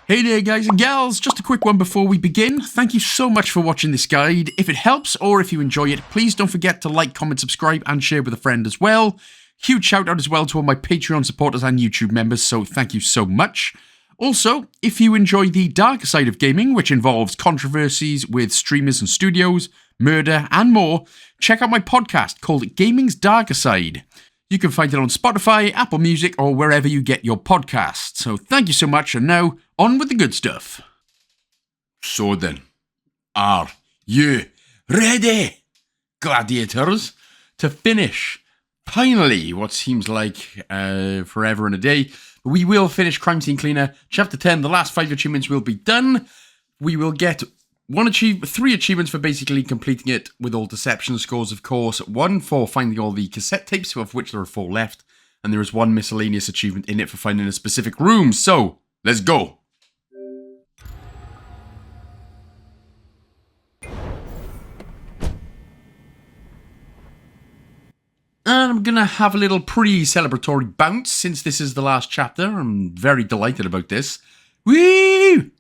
Hey there guys and gals, just a quick one before we begin. Thank you so much for watching this guide. If it helps or if you enjoy it, please don't forget to like, comment, subscribe and share with a friend as well. Huge shout out as well to all my Patreon supporters and YouTube members, so thank you so much. Also, if you enjoy the dark side of gaming, which involves controversies with streamers and studios, murder and more, check out my podcast called Gaming's Darker Side. You can find it on Spotify, Apple Music, or wherever you get your podcasts. So thank you so much, and now, on with the good stuff. So then, are you ready, gladiators, to finish, finally, what seems like forever and a day? We will finish Crime Scene Cleaner, Chapter 10. The last 5 achievements will be done. We will get 3 achievements for basically completing it with all deception scores, of course. 1 for finding all the cassette tapes, of which there are 4 left. And there is 1 miscellaneous achievement in it for finding a specific room. So, let's go. And I'm going to have a little pre-celebratory bounce since this is the last chapter. I'm very delighted about this. Woo!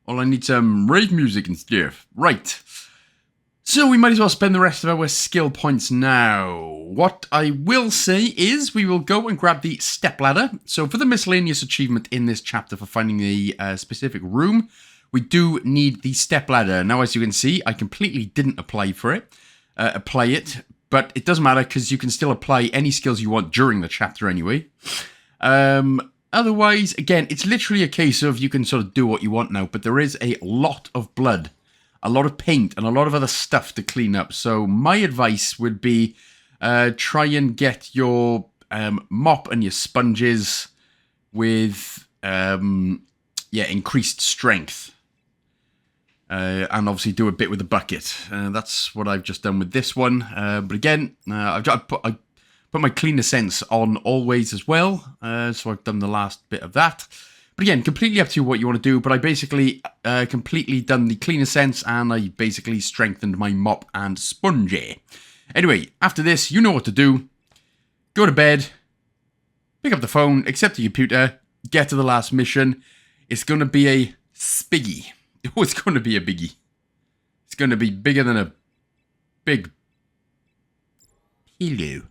Well, I need some rave music and stuff. Right. So we might as well spend the rest of our skill points now. What I will say is we will go and grab the stepladder. So for the miscellaneous achievement in this chapter for finding the specific room, we do need the stepladder. Now, as you can see, I completely didn't apply it, but it doesn't matter because you can still apply any skills you want during the chapter anyway. Otherwise, again, it's literally a case of you can sort of do what you want now, but there is a lot of blood, a lot of paint, and a lot of other stuff to clean up. So my advice would be try and get your mop and your sponges with, increased strength. And obviously do a bit with the bucket. That's what I've just done with this one. But again, I put my cleaner sense on always as well, so I've done the last bit of that. But again, completely up to you what you want to do, but I basically completely done the cleaner sense, and I basically strengthened my mop and spongy. Anyway, after this, you know what to do. Go to bed, pick up the phone, accept the computer, get to the last mission. It's going to be a spiggy. Oh, it's going to be a biggie. It's going to be bigger than a big pillow.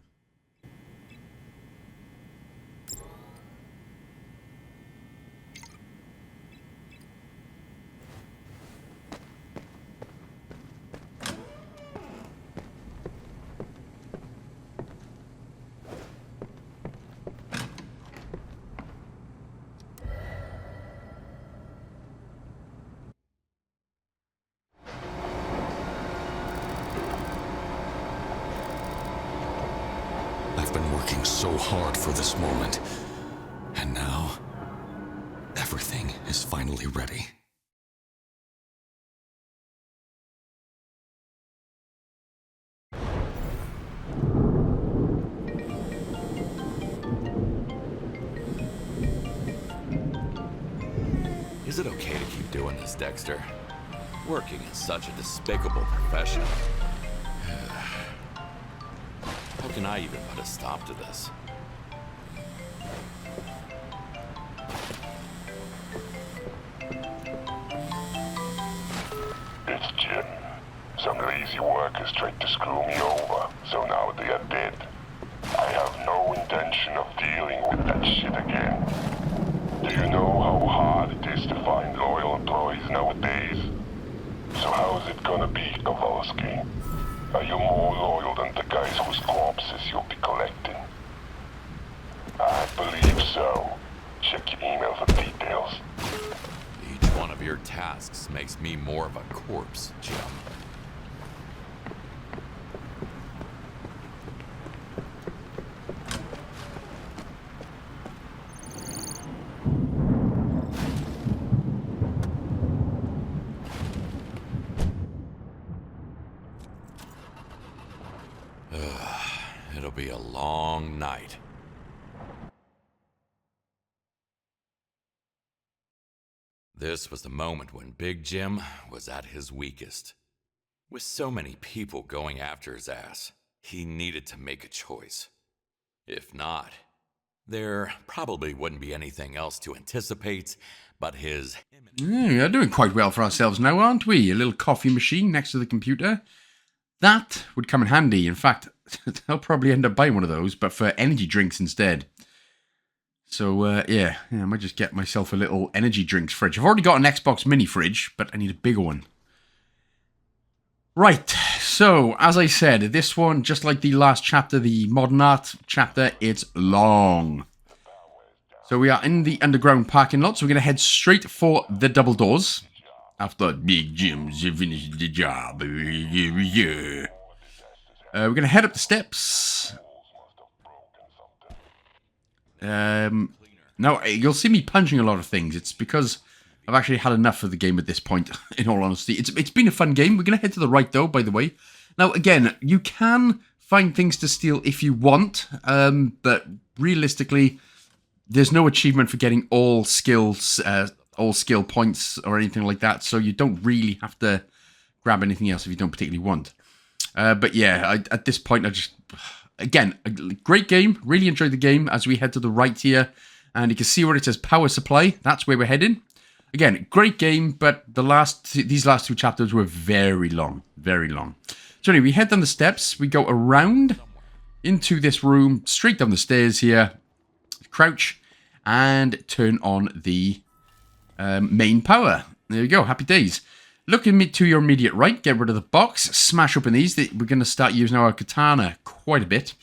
I've been working so hard for this moment, and now everything is finally ready. Is it okay to keep doing this, Dexter? Working is such a despicable profession. How can I even put a stop to this? It's Jim. Some lazy workers tried to screw me over, so now they are dead. I have no intention of dealing with that shit again. Do you know how hard it is to find loyal employees nowadays? So how's it gonna be, Kowalski? Are you more loyal than the guys whose corpses you'll be collecting? I believe so. Check your email for details. Each one of your tasks makes me more of a corpse, Jim. It'll be a long night. This was the moment when Big Jim was at his weakest. With so many people going after his ass, he needed to make a choice. If not, there probably wouldn't be anything else to anticipate but his... We are doing quite well for ourselves now, aren't we? A little coffee machine next to the computer. That would come in handy. In fact, I'll probably end up buying one of those, but for energy drinks instead. So, yeah, I might just get myself a little energy drinks fridge. I've already got an Xbox mini fridge, but I need a bigger one. Right, so, as I said, this one, just like the last chapter, the modern art chapter, it's long. So we are in the underground parking lot, so we're going to head straight for the double doors. After Big Jim's finished the job. We're going to head up the steps. Now, you'll see me punching a lot of things. It's because I've actually had enough of the game at this point, in all honesty. It's been a fun game. We're going to head to the right, though, by the way. Now, again, you can find things to steal if you want, but realistically, there's no achievement for getting all skills, all skill points or anything like that, so you don't really have to grab anything else if you don't particularly want. But yeah, at this point, I just... Again, a great game. Really enjoyed the game as we head to the right here. And you can see where it says power supply. That's where we're heading. Again, great game, but these last two chapters were very long. Very long. So anyway, we head down the steps. We go around into this room, straight down the stairs here. Crouch and turn on the main power. There you go. Happy days. Look to your immediate right. Get rid of the box. Smash open these. We're going to start using our katana quite a bit.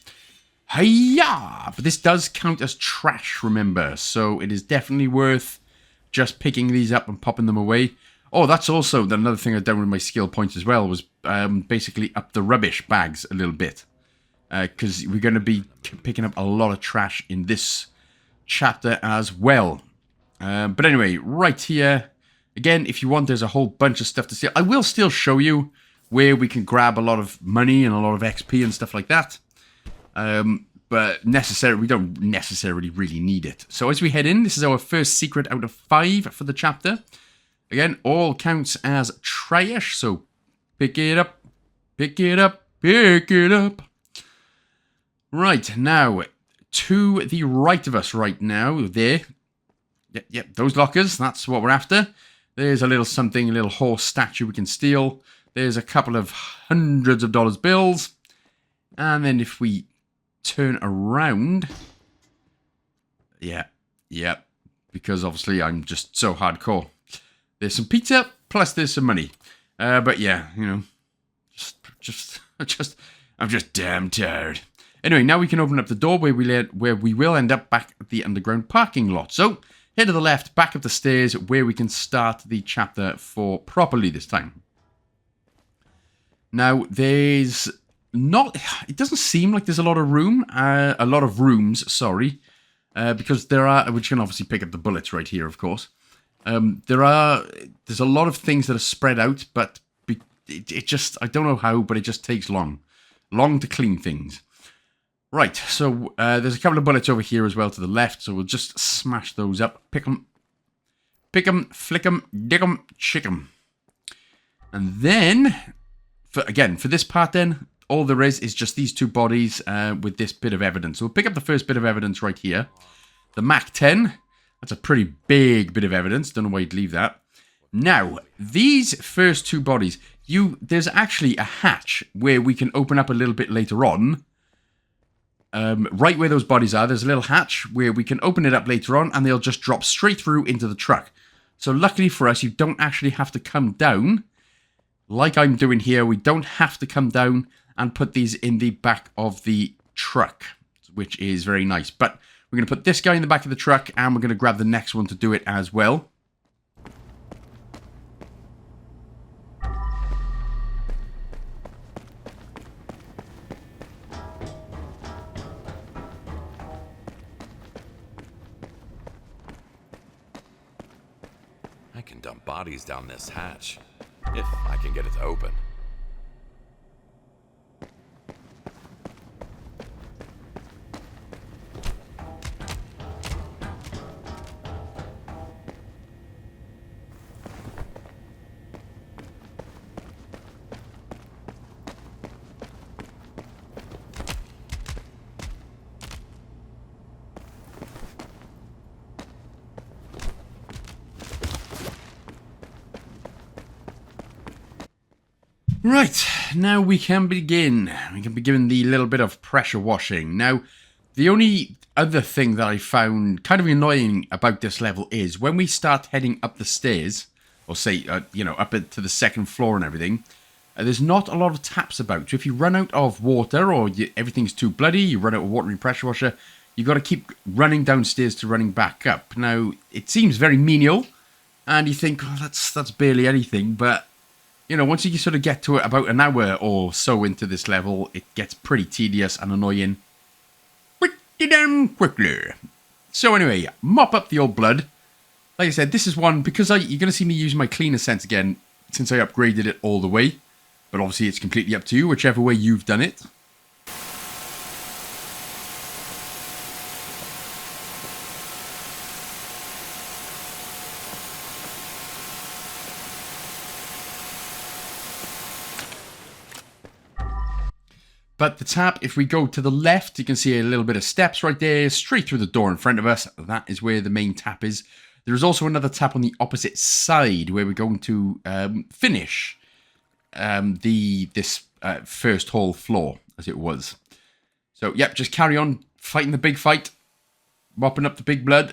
Hiya! But this does count as trash, remember. So it is definitely worth just picking these up and popping them away. Oh, that's also another thing I've done with my skill points as well, was basically up the rubbish bags a little bit. Because we're going to be picking up a lot of trash in this chapter as well. But anyway, right here... Again, if you want, there's a whole bunch of stuff to steal. I will still show you where we can grab a lot of money and a lot of XP and stuff like that. But we don't necessarily really need it. So as we head in, this is our first secret out of 5 for the chapter. Again, all counts as trash, so pick it up, pick it up, pick it up. Right, now, to the right of us right now, there. Yep, those lockers, that's what we're after. There's a little something, a little horse statue we can steal. There's a couple of hundreds of dollars bills. And then if we turn around... Yeah. Because obviously I'm just so hardcore. There's some pizza, plus there's some money. But yeah, you know... I'm just damn tired. Anyway, now we can open up the door where we will end up back at the underground parking lot. So... Head to the left, back up the stairs, where we can start the chapter for properly this time. Now, there's not... It doesn't seem like there's a lot of room. A lot of rooms, sorry. Because there are... Which can obviously pick up the bullets right here, of course. There's a lot of things that are spread out, but it just... I don't know how, but it just takes long. Long to clean things. Right, so there's a couple of bullets over here as well to the left, so we'll just smash those up. Pick them, flick them, dig them, chick them. And then, for this part then, all there is just these two bodies with this bit of evidence. So we'll pick up the first bit of evidence right here. The Mac-10, that's a pretty big bit of evidence, don't know why you'd leave that. Now, these first two bodies, there's actually a hatch where we can open up a little bit later on. Right where those bodies are, there's a little hatch where we can open it up later on and they'll just drop straight through into the truck. So luckily for us, you don't actually have to come down like I'm doing here. We don't have to come down and put these in the back of the truck, which is very nice. But we're going to put this guy in the back of the truck and we're going to grab the next one to do it as well. I can dump bodies down this hatch, if I can get it to open. Right, now we can begin. We can begin the little bit of pressure washing. Now, the only other thing that I found kind of annoying about this level is when we start heading up the stairs, or say, up to the second floor and everything, there's not a lot of taps about. So if you run out of water or everything's too bloody, you run out of water in your pressure washer, you've got to keep running downstairs to running back up. Now, it seems very menial, and you think, oh, that's barely anything, but once you sort of get to it about an hour or so into this level, it gets pretty tedious and annoying pretty damn quickly. So anyway, mop up the old blood. Like I said, this is one, because you're going to see me use my cleaner sense again, since I upgraded it all the way. But obviously it's completely up to you, whichever way you've done it. But the tap, if we go to the left, you can see a little bit of steps right there, straight through the door in front of us. That is where the main tap is. There is also another tap on the opposite side where we're going to finish this first whole floor, as it was. So, yep, just carry on fighting the big fight, mopping up the big blood.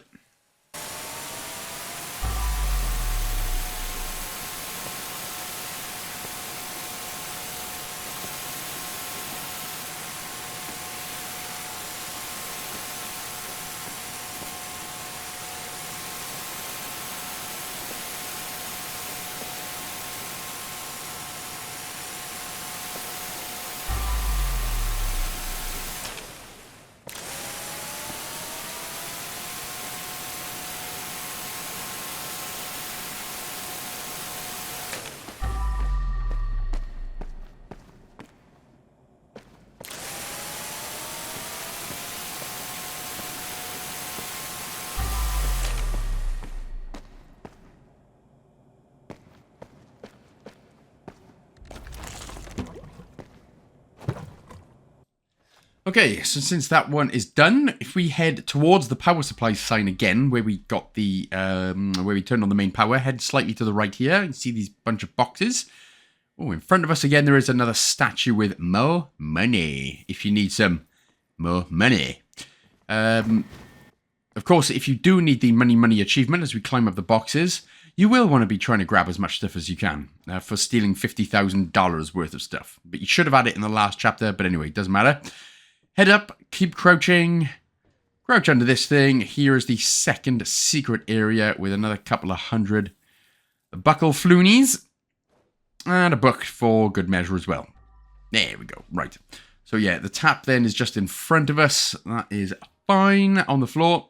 Okay, so since that one is done, if we head towards the power supply sign again, where we got the, where we turned on the main power, head slightly to the right here, you see these bunch of boxes. Oh, in front of us again, there is another statue with more money, if you need some more money. Of course, if you do need the money achievement as we climb up the boxes, you will want to be trying to grab as much stuff as you can for stealing $50,000 worth of stuff. But you should have had it in the last chapter, but anyway, it doesn't matter. Head up, keep crouching, crouch under this thing. Here is the second secret area with another couple of hundred buckle floonies. And a book for good measure as well. There we go, right. So yeah, the tap then is just in front of us. That is fine on the floor.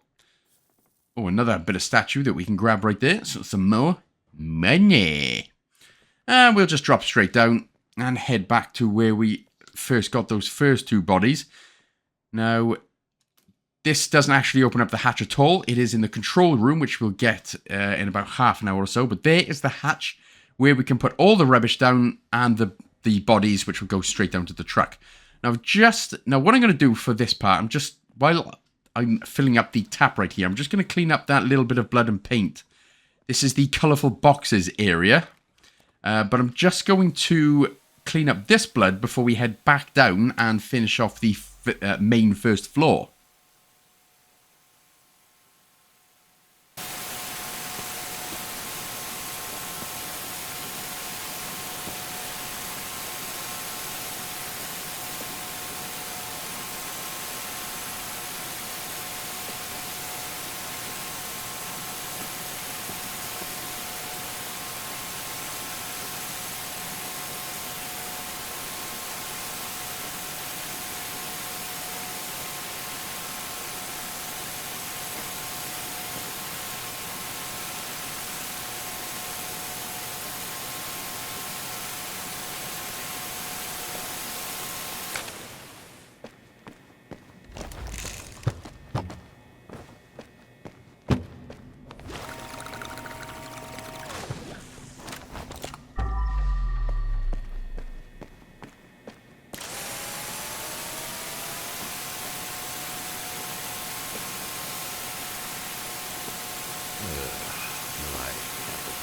Oh, another bit of statue that we can grab right there. So some more money. And we'll just drop straight down and head back to where we first got those first two bodies. Now, this doesn't actually open up the hatch at all. It is in the control room, which we'll get in about half an hour or so. But there is the hatch where we can put all the rubbish down and the bodies, which will go straight down to the truck. Now, what I'm going to do for this part, while I'm filling up the tap right here, I'm just going to clean up that little bit of blood and paint. This is the colourful boxes area. But I'm just going to clean up this blood before we head back down and finish off the main first floor.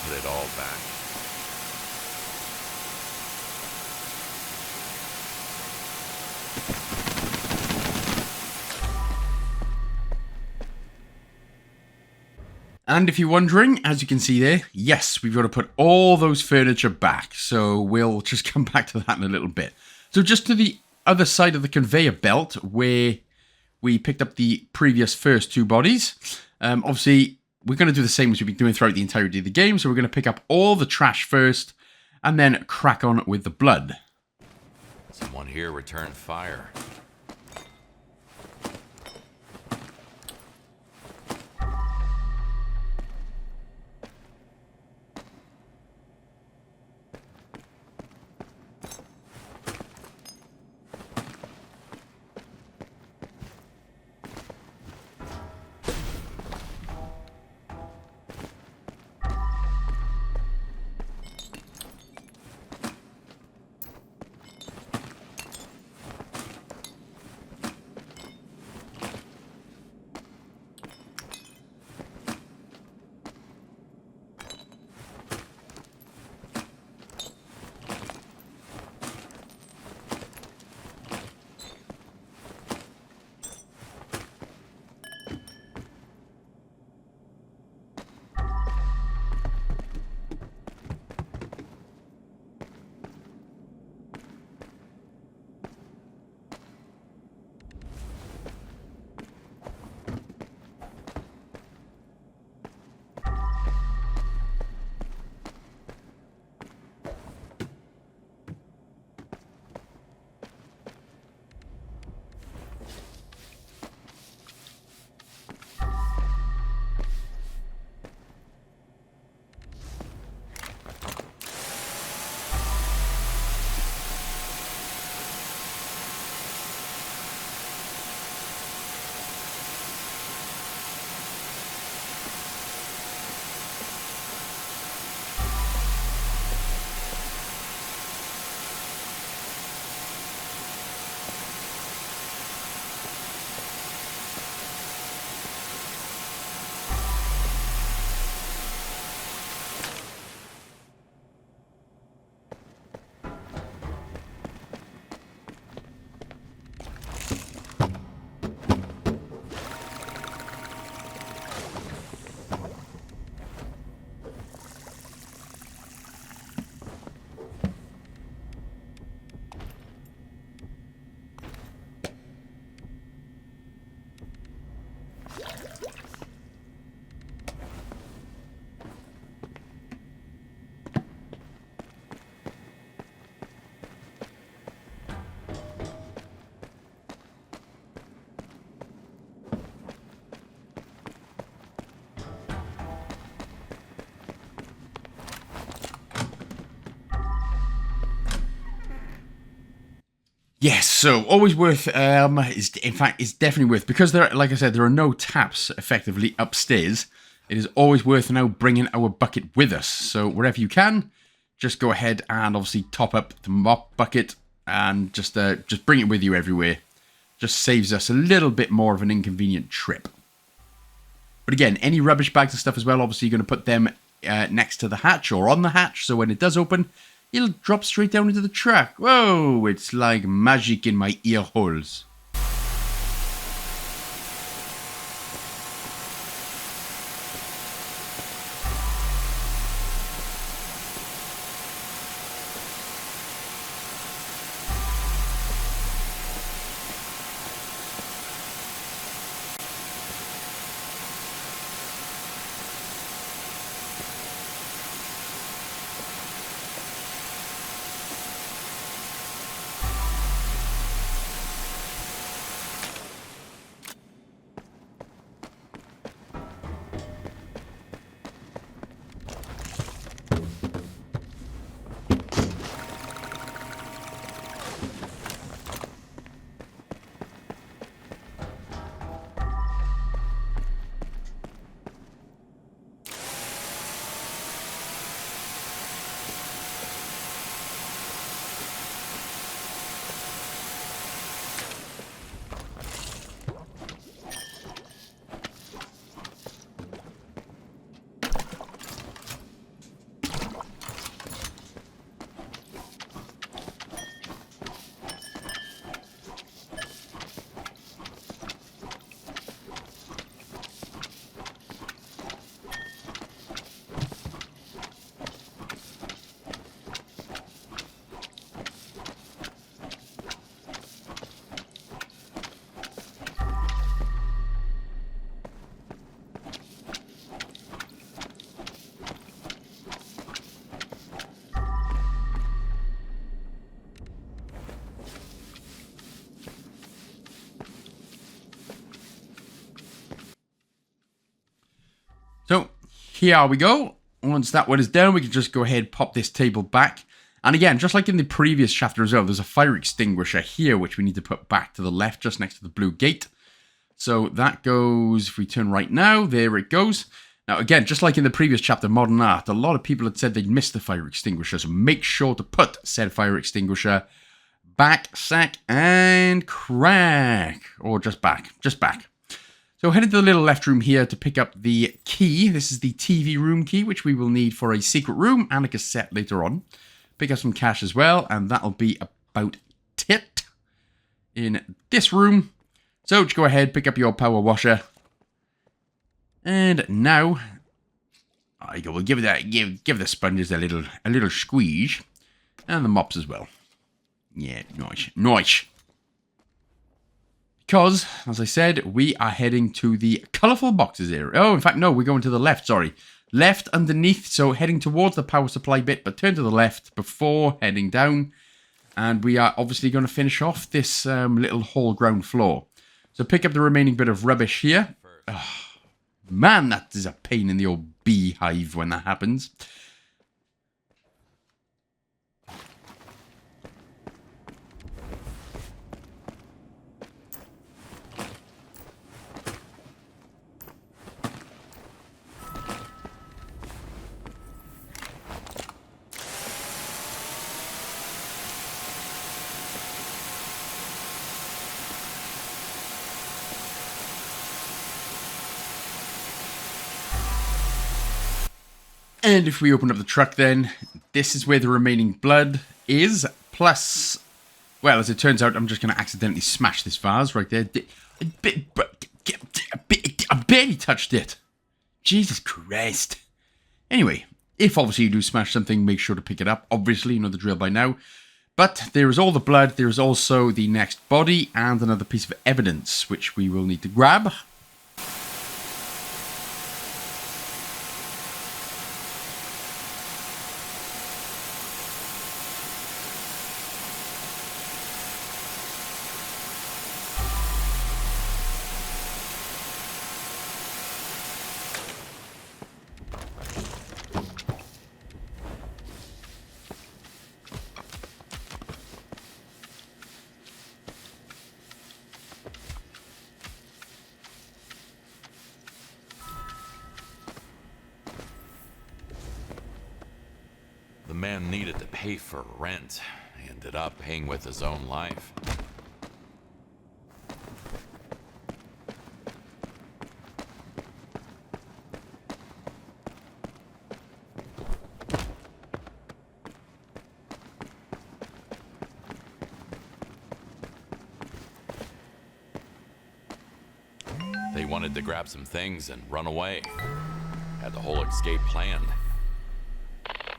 Put it all back. And if you're wondering, as you can see there, yes, we've got to put all those furniture back. So we'll just come back to that in a little bit. So just to the other side of the conveyor belt where we picked up the previous first two bodies. Obviously, we're going to do the same as we've been doing throughout the entirety of the game. So we're going to pick up all the trash first and then crack on with the blood. Someone here returned fire. Yes, so always worth, in fact, it's definitely worth, because there, like I said, there are no taps effectively upstairs. It is always worth now bringing our bucket with us. So wherever you can, just go ahead and obviously top up the mop bucket and just bring it with you everywhere. Just saves us a little bit more of an inconvenient trip. But again, any rubbish bags and stuff as well, obviously you're going to put them next to the hatch or on the hatch, so when it does open, it'll drop straight down into the track. Whoa, it's like magic in my ear holes. here we go. Once that one is done, we can just go ahead and pop this table back. And again, just like in the previous chapter as well, there's a fire extinguisher here, which we need to put back to the left, just next to the blue gate. So that goes, if we turn right now, there it goes. Now again, just like in the previous chapter, Modern Art, a lot of people had said they'd missed the fire extinguisher, so make sure to put said fire extinguisher back, sack, and crack. Or just back. So head into the little left room here to pick up the key. This is the TV room key, which we will need for a secret room and a cassette later on. Pick up some cash as well, and that'll be about it in this room. So just go ahead, pick up your power washer. And now, I will give the sponges a little squeeze. And the mops as well. Yeah, nice. Because, as I said, we are heading to the colourful boxes area. Oh, in fact, no, we're going to the left, sorry. Left underneath, so heading towards the power supply bit, but turn to the left before heading down. And we are obviously going to finish off this little whole ground floor. So pick up the remaining bit of rubbish here. Oh, man, that is a pain in the old beehive when that happens. And if we open up the truck then, this is where the remaining blood is. Plus, well, as it turns out, I'm just going to accidentally smash this vase right there. I barely touched it. Jesus Christ. Anyway, if obviously you do smash something, make sure to pick it up. Obviously, you know the drill by now. But there is all the blood. There is also the next body and another piece of evidence, which we will need to grab. The man needed to pay for rent. He ended up paying with his own life. They wanted to grab some things and run away. Had the whole escape planned.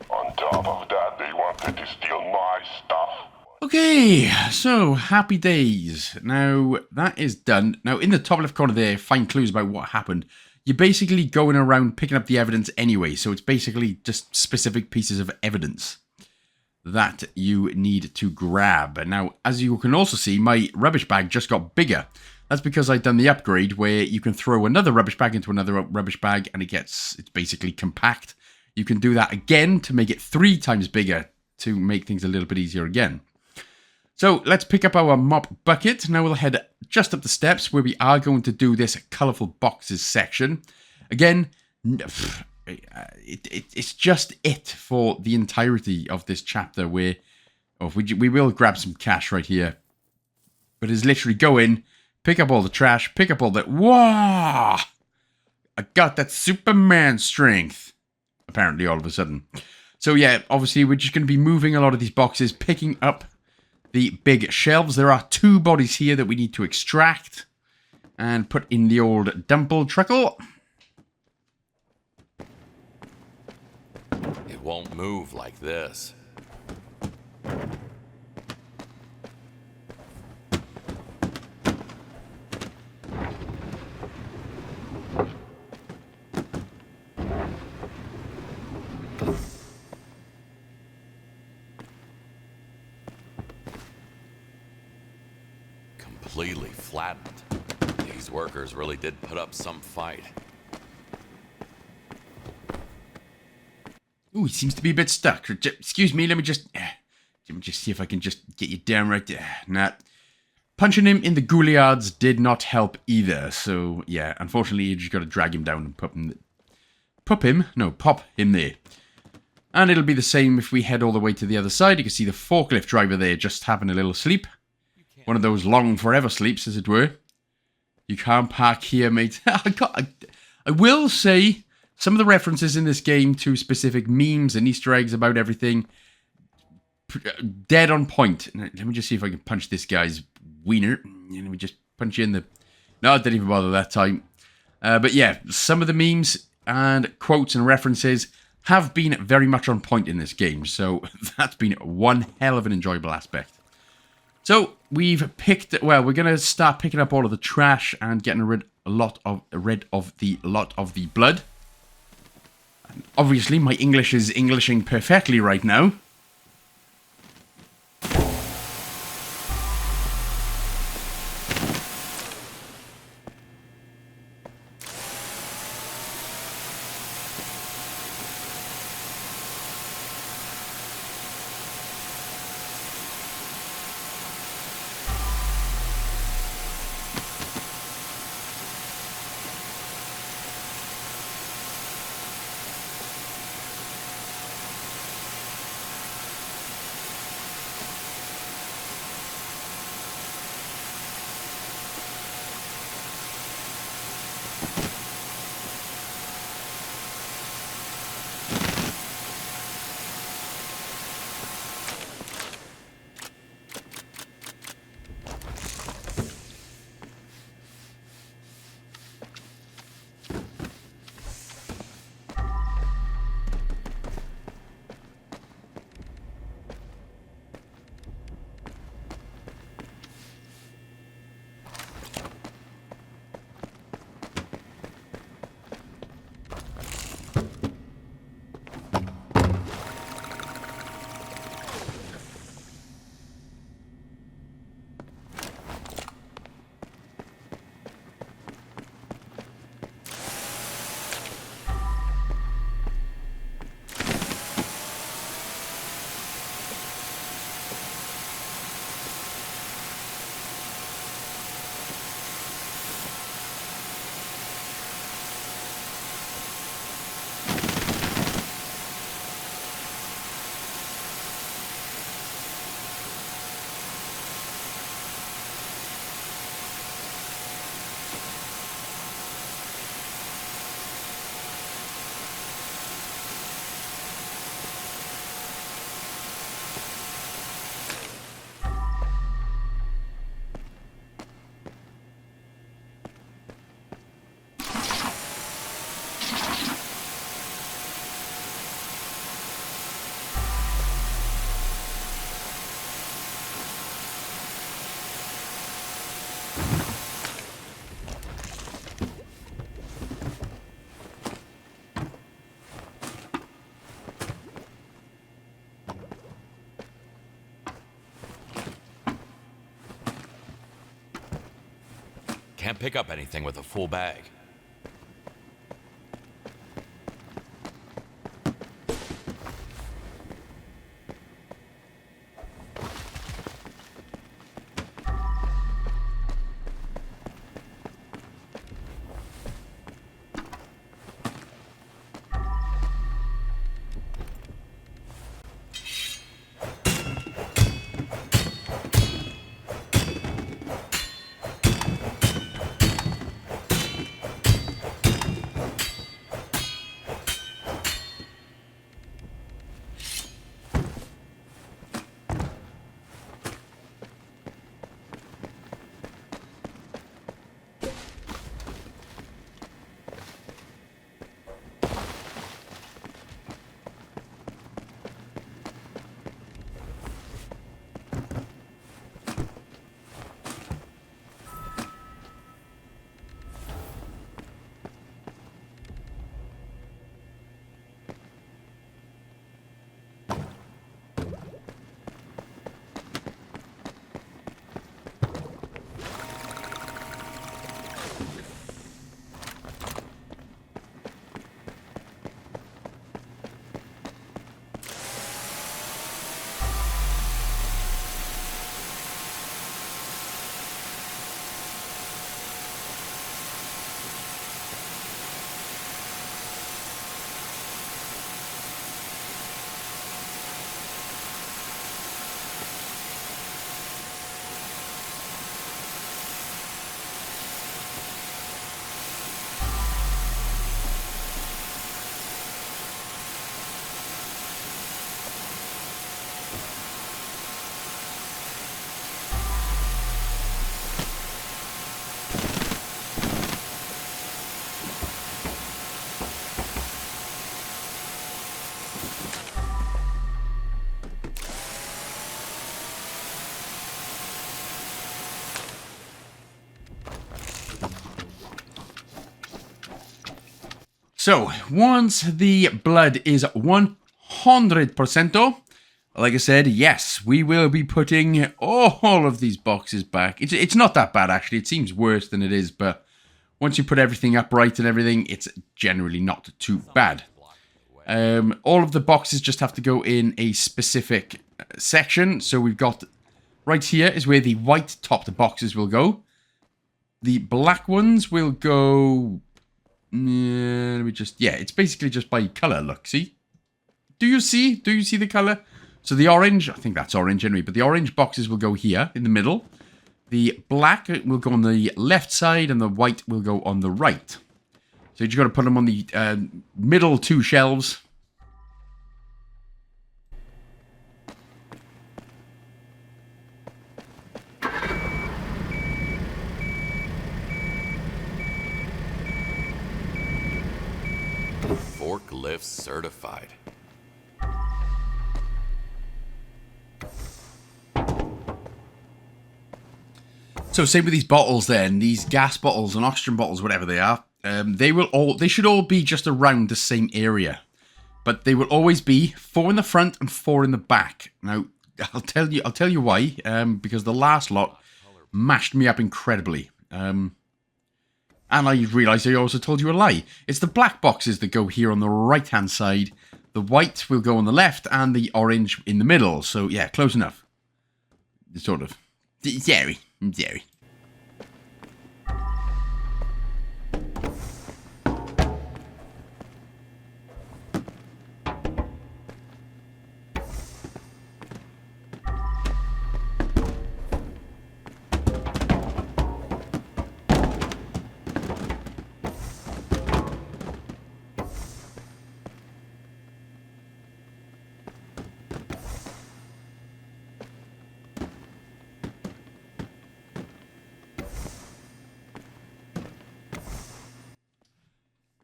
On top of that, they wanted to steal my stuff. Okay, so happy days. Now, that is done. Now, in the top left corner there, find clues about what happened. You're basically going around picking up the evidence anyway, so it's basically just specific pieces of evidence that you need to grab. Now, as you can also see, my rubbish bag just got bigger. That's because I've done the upgrade where you can throw another rubbish bag into another rubbish bag and it's basically compact. You can do that again to make it 3 times bigger to make things a little bit easier again. So let's pick up our mop bucket. Now we'll head just up the steps where we are going to do this colourful boxes section. Again, it's just it for the entirety of this chapter where we will grab some cash right here. But it's literally go in, pick up all the trash, pick up all that. Wow! I got that Superman strength. Apparently, all of a sudden. So yeah, obviously, we're just going to be moving a lot of these boxes, picking up the big shelves. There are 2 bodies here that we need to extract and put in the old dumple truckle. It won't move like this. Completely flattened. These workers really did put up some fight. Ooh, he seems to be a bit stuck. Excuse me, let me just see if I can just get you down right there. Nah. Punching him in the gouliards did not help either. So, yeah, unfortunately, you just got to drag him down and pop him there. And it'll be the same if we head all the way to the other side. You can see the forklift driver there just having a little sleep. One of those long forever sleeps, as it were. You can't park here, mate. I will say, some of the references in this game to specific memes and Easter eggs about everything, dead on point. Let me just see if I can punch this guy's wiener. Let me just punch you in the... No, I didn't even bother that time. But yeah, some of the memes and quotes and references have been very much on point in this game. So that's been one hell of an enjoyable aspect. So we've picked... Well, we're going to start picking up all of the trash and getting rid of the blood. And obviously, my English is Englishing perfectly right now. Can't pick up anything with a full bag. So, once the blood is 100%, like I said, yes, we will be putting all of these boxes back. It's not that bad, actually. It seems worse than it is, but once you put everything upright and everything, it's generally not too bad. All of the boxes just have to go in a specific section. So we've got, right here is where the white topped boxes will go. The black ones will go... it's basically just by colour, look, see? Do you see the colour? So the orange, I think that's orange anyway, but the orange boxes will go here in the middle. The black will go on the left side and the white will go on the right. So you just got to put them on the middle two shelves. Forklift certified. So same with these bottles then, these gas bottles and oxygen bottles, whatever they are, they should all be just around the same area. But they will always be 4 in the front and 4 in the back. Now, I'll tell you why, because the last lot mashed me up incredibly. And I realised I also told you a lie. It's the black boxes that go here on the right-hand side. The white will go on the left and the orange in the middle. So, yeah, close enough. Sort of. Jerry.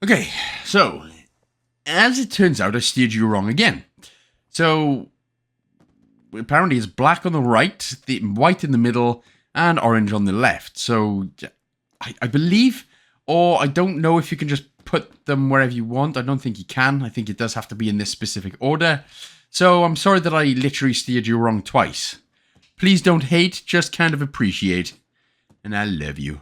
Okay, so, as it turns out, I steered you wrong again. So, apparently it's black on the right, the white in the middle, and orange on the left. So, I believe, or I don't know if you can just put them wherever you want. I don't think you can. I think it does have to be in this specific order. So, I'm sorry that I literally steered you wrong twice. Please don't hate, just kind of appreciate. And I love you.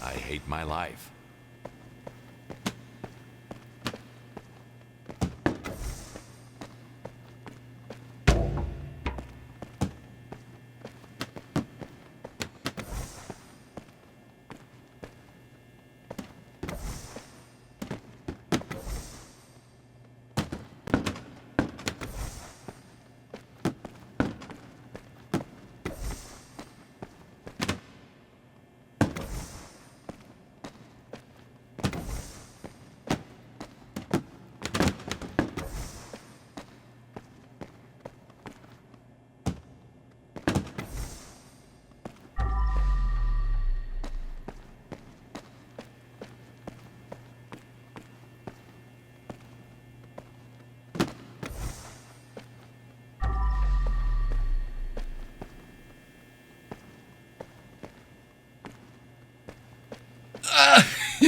I hate my life.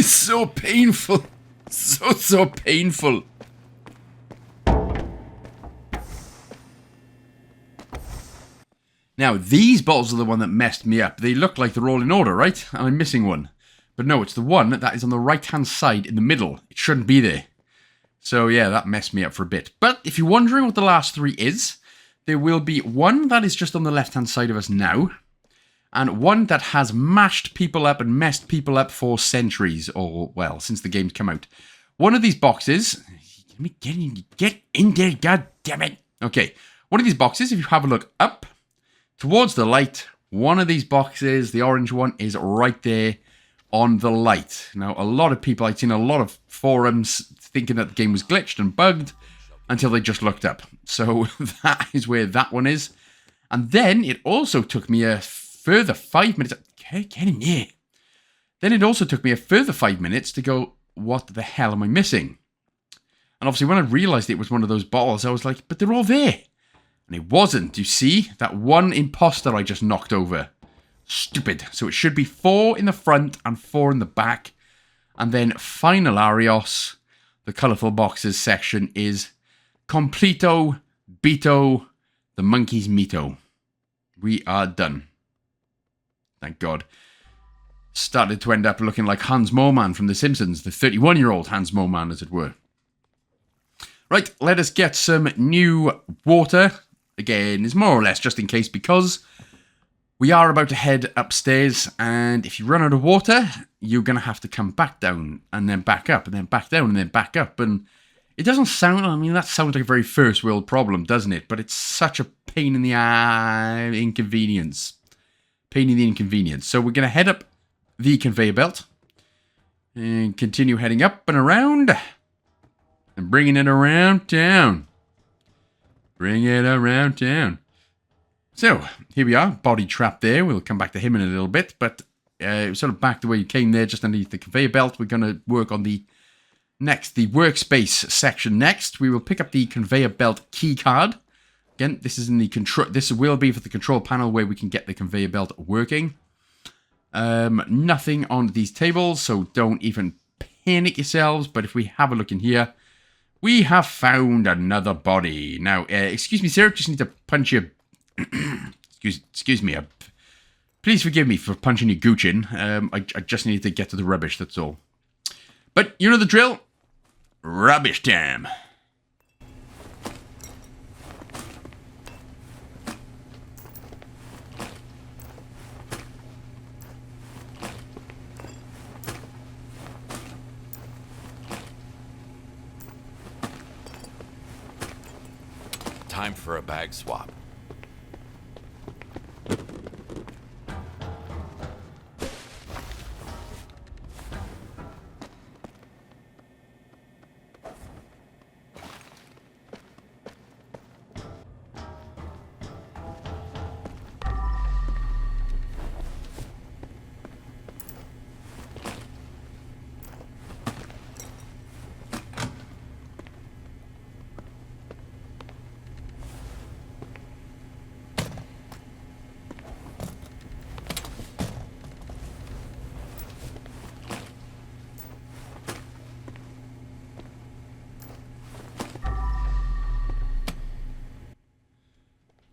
is so painful. So painful. Now, these bottles are the one that messed me up. They look like they're all in order, right? And I'm missing one. But no, it's the one that is on the right-hand side in the middle. It shouldn't be there. So yeah, that messed me up for a bit. But if you're wondering what the last three is, there will be one that is just on the left-hand side of us now, and one that has mashed people up and messed people up for centuries, or, well, since the game's come out. One of these boxes... Let me get in there, god damn it. Okay, one of these boxes, if you have a look up, towards the light, one of these boxes, the orange one, is right there on the light. Now, a lot of people, I've seen a lot of forums thinking that the game was glitched and bugged until they just looked up. So that is where that one is. And then it also took me a further 5 minutes. Get in there. Then it also took me a further 5 minutes to go, what the hell am I missing? And obviously when I realised it was one of those bottles, I was like, but they're all there. And it wasn't. You see? That one imposter I just knocked over. Stupid. So it should be 4 in the front and 4 in the back. And then final Arios, the colourful boxes section, is Completo, Beto, the monkey's Mito. We are done. Thank God. Started to end up looking like Hans Moorman from The Simpsons, the 31-year-old Hans Moorman, as it were. Right, let us get some new water. Again, it's more or less just in case, because we are about to head upstairs, and if you run out of water, you're going to have to come back down, and then back up, and then back down, and then back up, and it doesn't sound, I mean, that sounds like a very first world problem, doesn't it? But it's such a pain in the inconvenience. Pain in the inconvenience. So we're going to head up the conveyor belt, and continue heading up and around, and bringing it around town. Bring it around town. So, here we are, body trap there. We'll come back to him in a little bit, but sort of back the way you came there, just underneath the conveyor belt. We're going to work on the workspace section next. We will pick up the conveyor belt key card. Again, this is in the control. This will be for the control panel where we can get the conveyor belt working. Nothing on these tables, so don't even panic yourselves. But if we have a look in here, we have found another body. Now, excuse me, sir, just need to punch your... excuse me. Please forgive me for punching your gooch in. I just need to get to the rubbish, that's all. But you know the drill. Rubbish time. Time for a bag swap.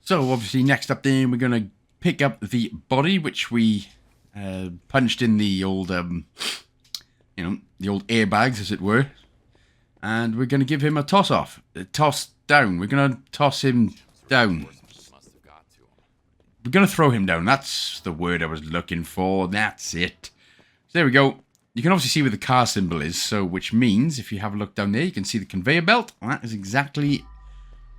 So, obviously, next up then, we're going to pick up the body, which we punched in the old, the old airbags, as it were. And we're going to give him a toss-off. Toss down. We're going to toss him down. We're going to throw him down. That's the word I was looking for. That's it. So there we go. You can obviously see where the car symbol is, so which means, if you have a look down there, you can see the conveyor belt. And that is exactly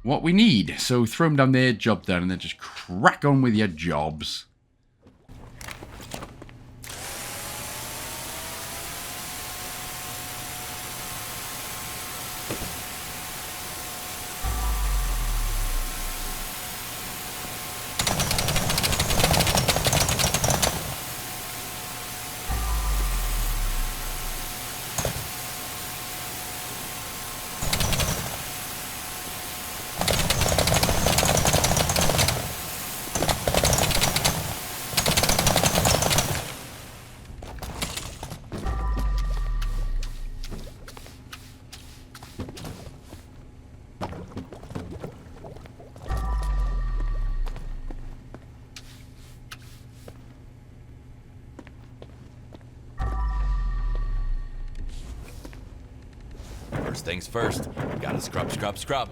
what we need. So throw them down there, job done, and then just crack on with your jobs. First things first, gotta scrub, scrub, scrub.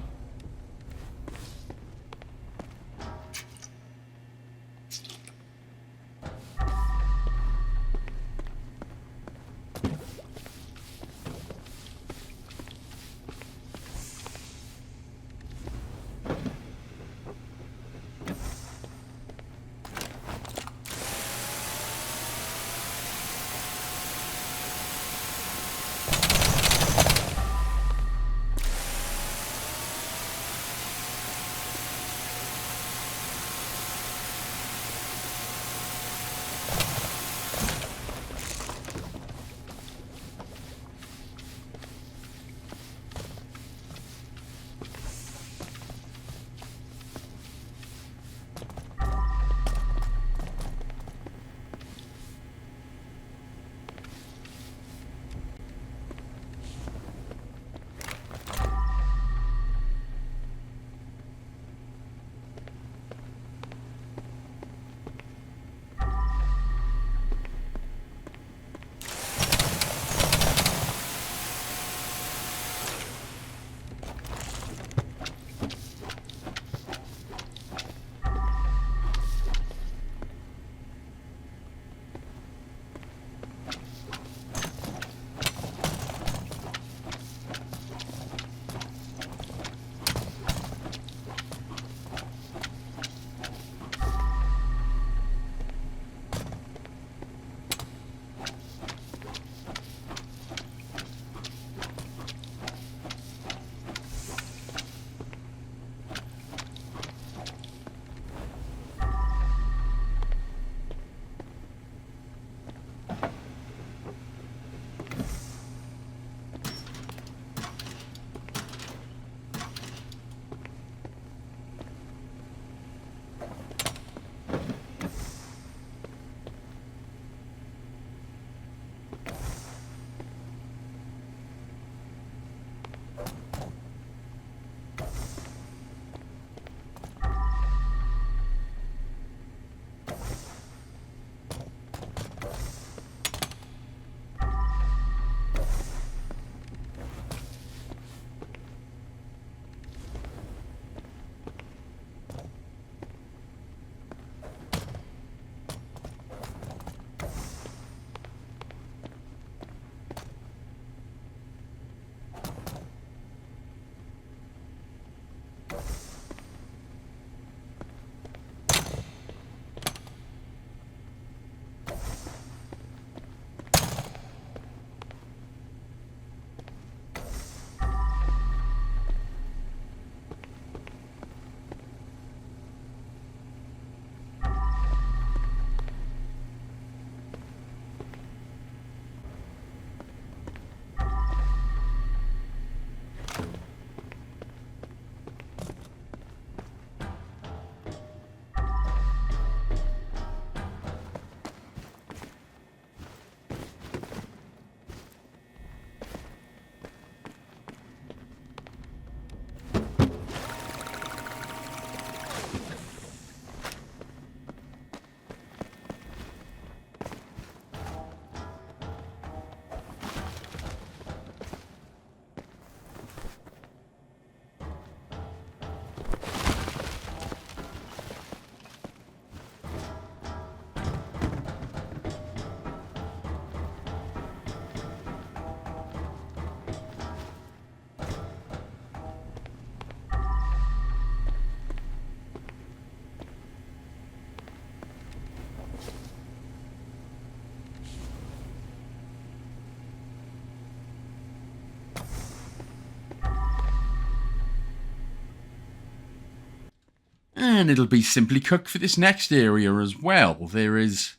And it'll be simply cooked for this next area as well. There is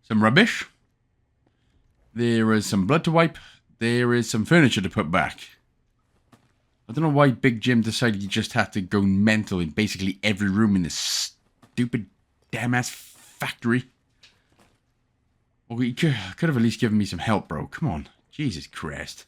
some rubbish. There is some blood to wipe. There is some furniture to put back. I don't know why Big Jim decided he just had to go mental in basically every room in this stupid damn-ass factory. Well, he could have at least given me some help, bro. Come on. Jesus Christ.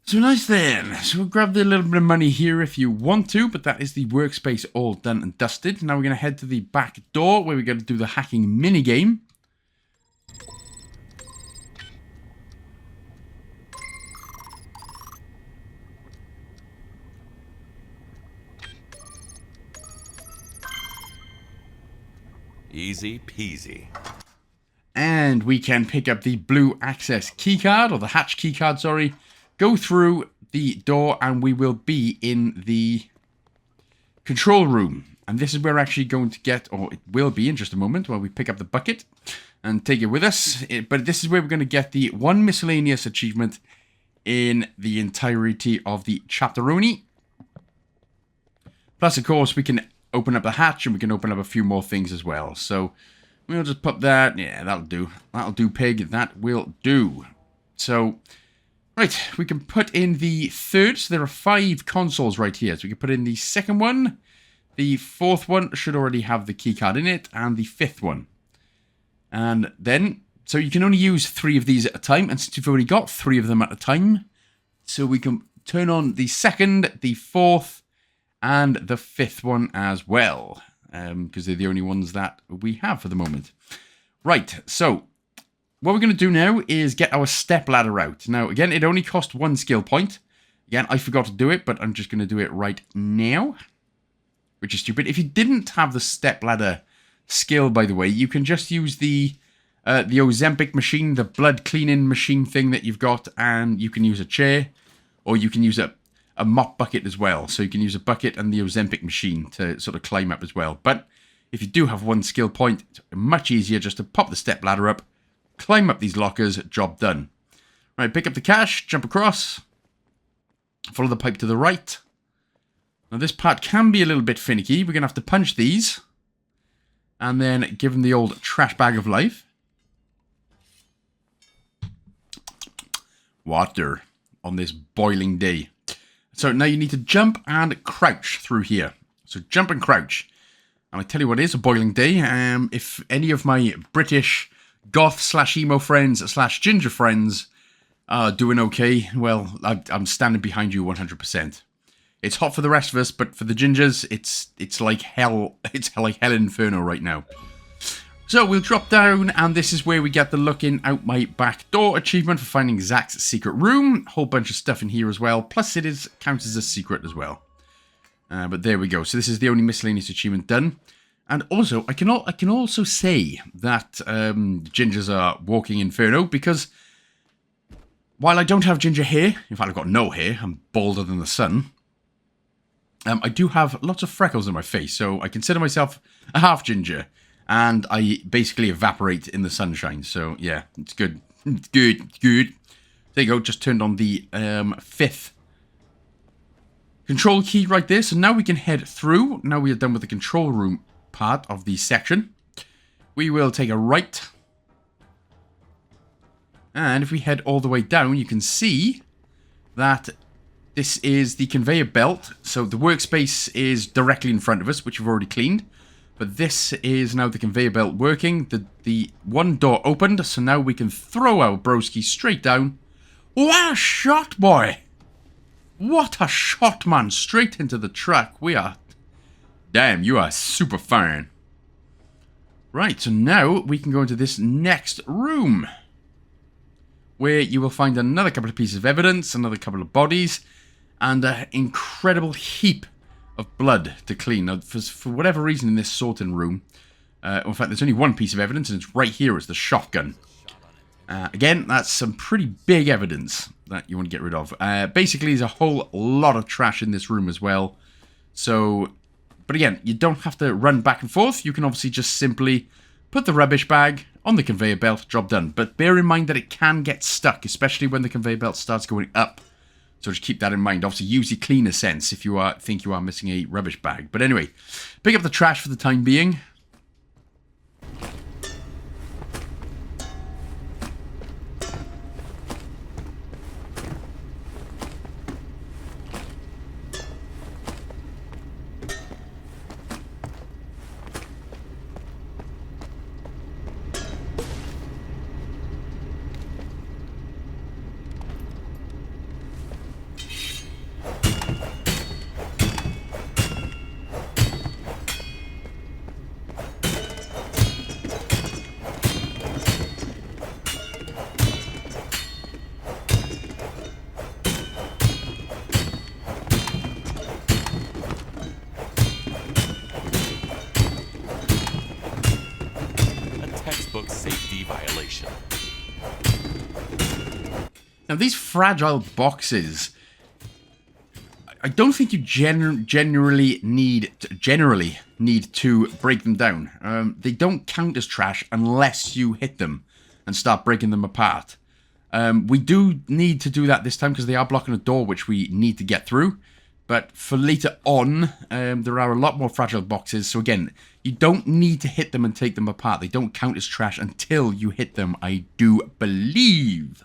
So nice then. So we'll grab the little bit of money here if you want to, but that is the workspace all done and dusted. Now we're going to head to the back door where we're going to do the hacking minigame. Easy peasy. And we can pick up the blue access keycard, or the hatch keycard, sorry. Go through the door and we will be in the control room. And this is where we're actually going to get, or it will be in just a moment, while we pick up the bucket and take it with us. But this is where we're going to get the one miscellaneous achievement in the entirety of the chapteroni. Plus, of course, we can open up the hatch and we can open up a few more things as well. So we'll just put that. Yeah, that'll do. That'll do, pig. That will do. So, right, we can put in the third. So there are 5 consoles right here. So we can put in the second one. The fourth one should already have the keycard in it. And the 5th one. And then, so you can only use 3 of these at a time. And since you've already got 3 of them at a time, so we can turn on the 2nd, the 4th, and the 5th one as well, because they're the only ones that we have for the moment. Right, so what we're going to do now is get our step ladder out. Now, again, it only cost 1 skill point. Again, I forgot to do it, but I'm just going to do it right now, which is stupid. If you didn't have the step ladder skill, by the way, you can just use the Ozempic machine, the blood cleaning machine thing that you've got, and you can use a chair, or you can use a mop bucket as well. So you can use a bucket and the Ozempic machine to sort of climb up as well. But if you do have 1 skill point, it's much easier just to pop the step ladder up, climb up these lockers, job done. Right, pick up the cash, jump across, follow the pipe to the right. Now this part can be a little bit finicky. We're going to have to punch these and then give them the old trash bag of life. Water on this boiling day. So now you need to jump and crouch through here. So jump and crouch. And I tell you what, it is a boiling day. If any of my British goth/emo friends/ginger friends are doing okay, well, I'm standing behind you 100%. It's hot for the rest of us, but for the gingers, it's like hell. It's like hell inferno right now. So we'll drop down, and this is where we get the looking out my back door achievement for finding Zach's secret room. Whole bunch of stuff in here as well. Plus it counts as a secret as well. But there we go. So this is the only miscellaneous achievement done. And also, I can also say that gingers are walking inferno, because while I don't have ginger hair, in fact I've got no hair, I'm balder than the sun, I do have lots of freckles on my face, so I consider myself a half ginger. And I basically evaporate in the sunshine. So, yeah, it's good. It's good. It's good. There you go. Just turned on the 5th control key right there. So now we can head through. Now we are done with the control room part of the section. We will take a right. And if we head all the way down, you can see that this is the conveyor belt. So the workspace is directly in front of us, which we've already cleaned. But this is now the conveyor belt working. The one door opened, so now we can throw our broski straight down. What a shot, boy! What a shot, man! Straight into the track. We are... Damn, you are super fine. Right, so now we can go into this next room, where you will find another couple of pieces of evidence, another couple of bodies, and an incredible heap of blood to clean. Now, for whatever reason in this sorting room, in fact, there's only 1 piece of evidence, and it's right here. It's the shotgun. Again, that's some pretty big evidence that you want to get rid of. Basically, there's a whole lot of trash in this room as well. So, but again, you don't have to run back and forth. You can obviously just simply put the rubbish bag on the conveyor belt, job done. But bear in mind that it can get stuck, especially when the conveyor belt starts going up. So just keep that in mind. Obviously, use your cleaner sense if you think you are missing a rubbish bag. But anyway, pick up the trash for the time being. Now, these fragile boxes, I don't think you generally need to break them down. They don't count as trash unless you hit them and start breaking them apart. We do need to do that this time because they are blocking a door which we need to get through. But for later on, there are a lot more fragile boxes. So again, you don't need to hit them and take them apart. They don't count as trash until you hit them, I do believe.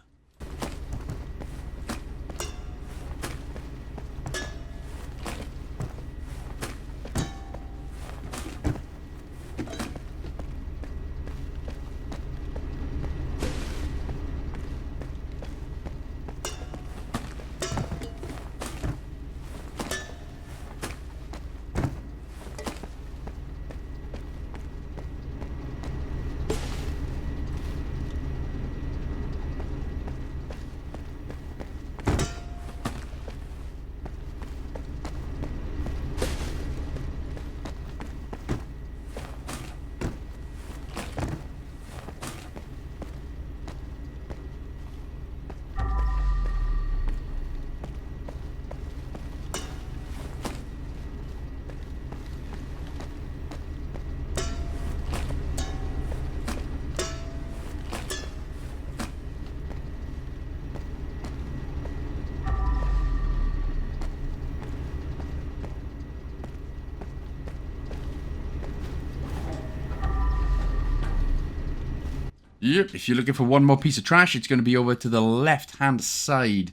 Yep, if you're looking for one more piece of trash, it's going to be over to the left-hand side.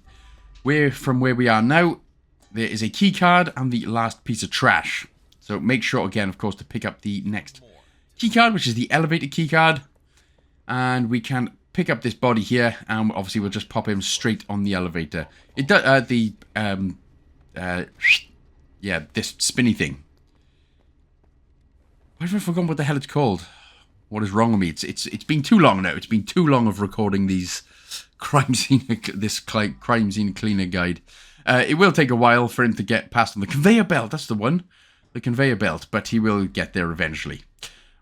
From where we are now, there is a key card and the last piece of trash. So make sure, again, of course, to pick up the next key card, which is the elevator key card. And we can pick up this body here, and obviously we'll just pop him straight on the elevator. It does, this spinny thing. Why have I forgotten what the hell it's called? What is wrong with me? It's been too long now. It's been too long of recording these crime scene cleaner guide. It will take a while for him to get past on the conveyor belt. That's the one, the conveyor belt. But he will get there eventually.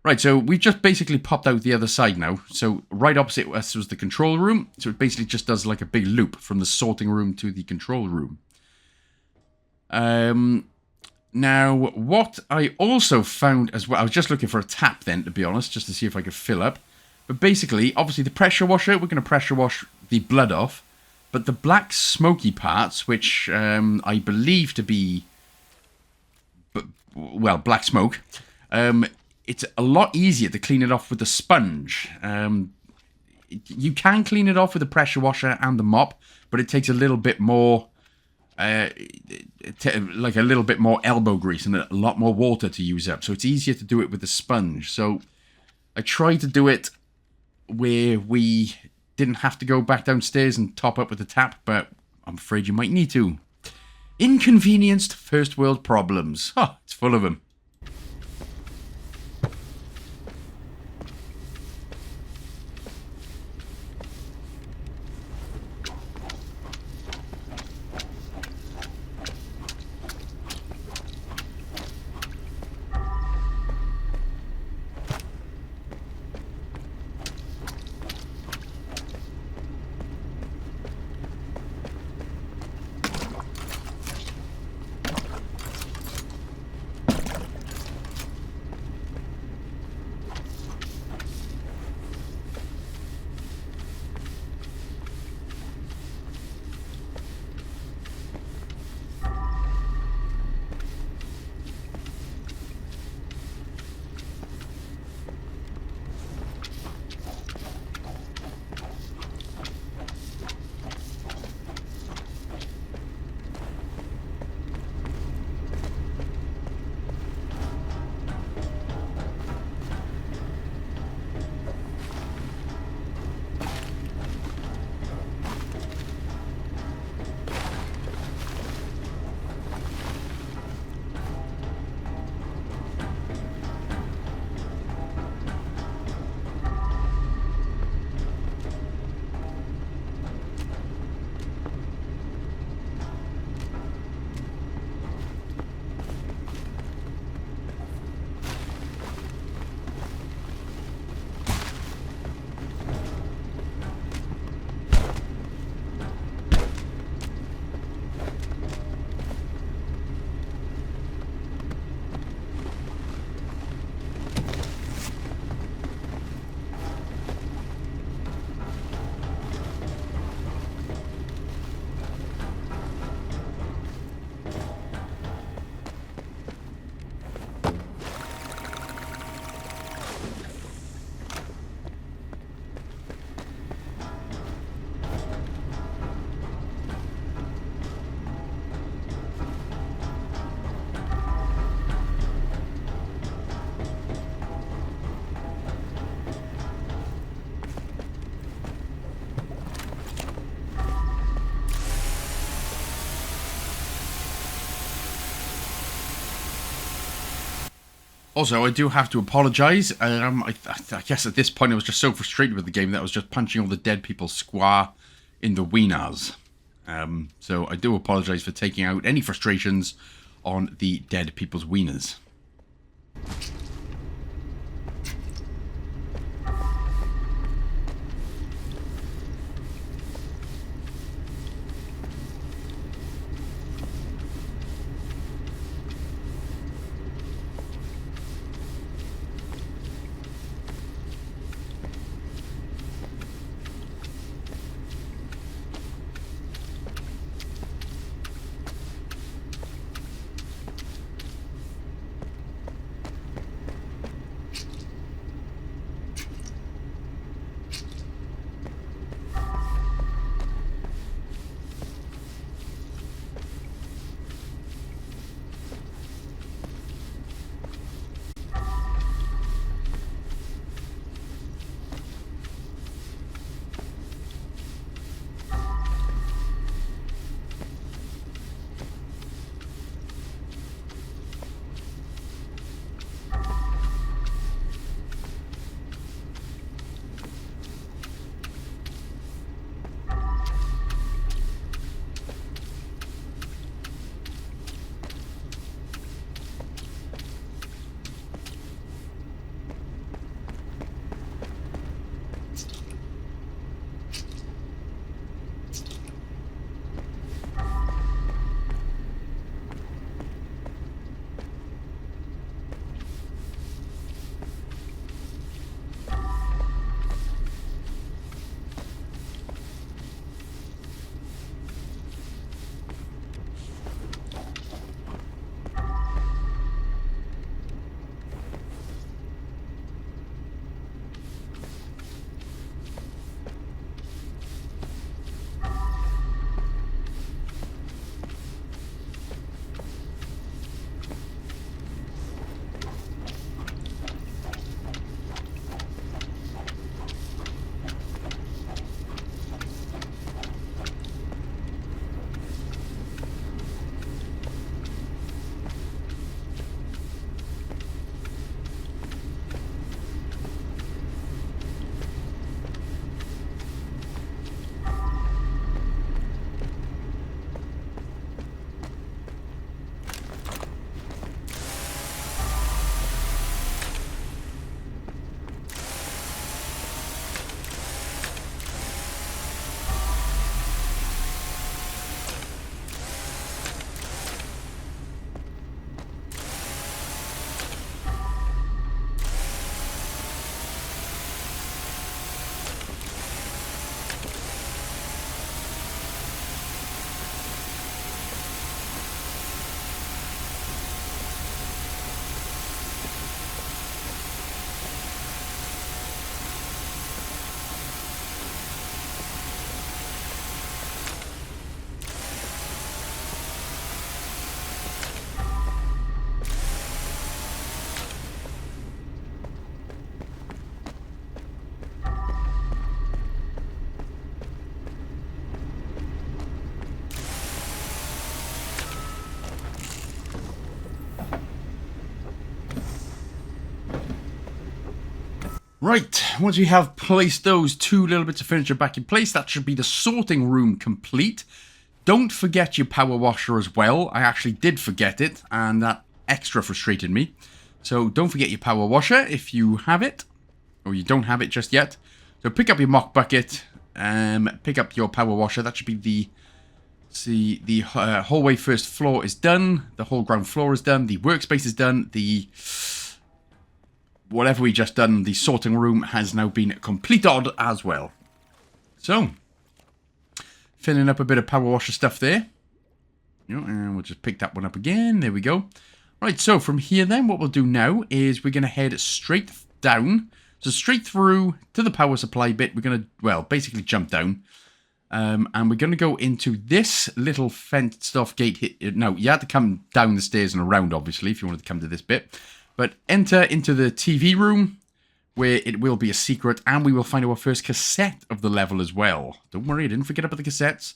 Right. So we've just basically popped out the other side now. So right opposite us was the control room. So it basically just does like a big loop from the sorting room to the control room. Now, what I also found as well, I was just looking for a tap then, to be honest, just to see if I could fill up. But basically, obviously the pressure washer, we're going to pressure wash the blood off. But the black smoky parts, which I believe to be, well, black smoke, it's a lot easier to clean it off with a sponge. You can clean it off with a pressure washer and the mop, but it takes a little bit more... like a little bit more elbow grease and a lot more water to use up, so it's easier to do it with a sponge. So I tried to do it where we didn't have to go back downstairs and top up with the tap, but I'm afraid you might need to. Inconvenienced first world problems. Oh, it's full of them. Also, I do have to apologise. I guess at this point I was just so frustrated with the game that I was just punching all the dead people square in the wieners. So I do apologise for taking out any frustrations on the dead people's wieners. Right, once we have placed those two little bits of furniture back in place, that should be the sorting room complete. Don't forget your power washer as well. I actually did forget it, and that extra frustrated me. So don't forget your power washer if you have it, or you don't have it just yet. So pick up your mop bucket, pick up your power washer. That should be the... See, the hallway first floor is done. The whole ground floor is done. The workspace is done. The... whatever we just done, the sorting room has now been completed as well. So, filling up a bit of power washer stuff there. And we'll just pick that one up again. There we go. Right, so from here then, what we'll do now is we're going to head straight down. So straight through to the power supply bit. We're going to, well, basically jump down. And we're going to go into this little fenced off gate here. No, you had to come down the stairs and around, obviously, if you wanted to come to this bit. But enter into the TV room, where it will be a secret, and we will find our first cassette of the level as well. Don't worry, I didn't forget about the cassettes.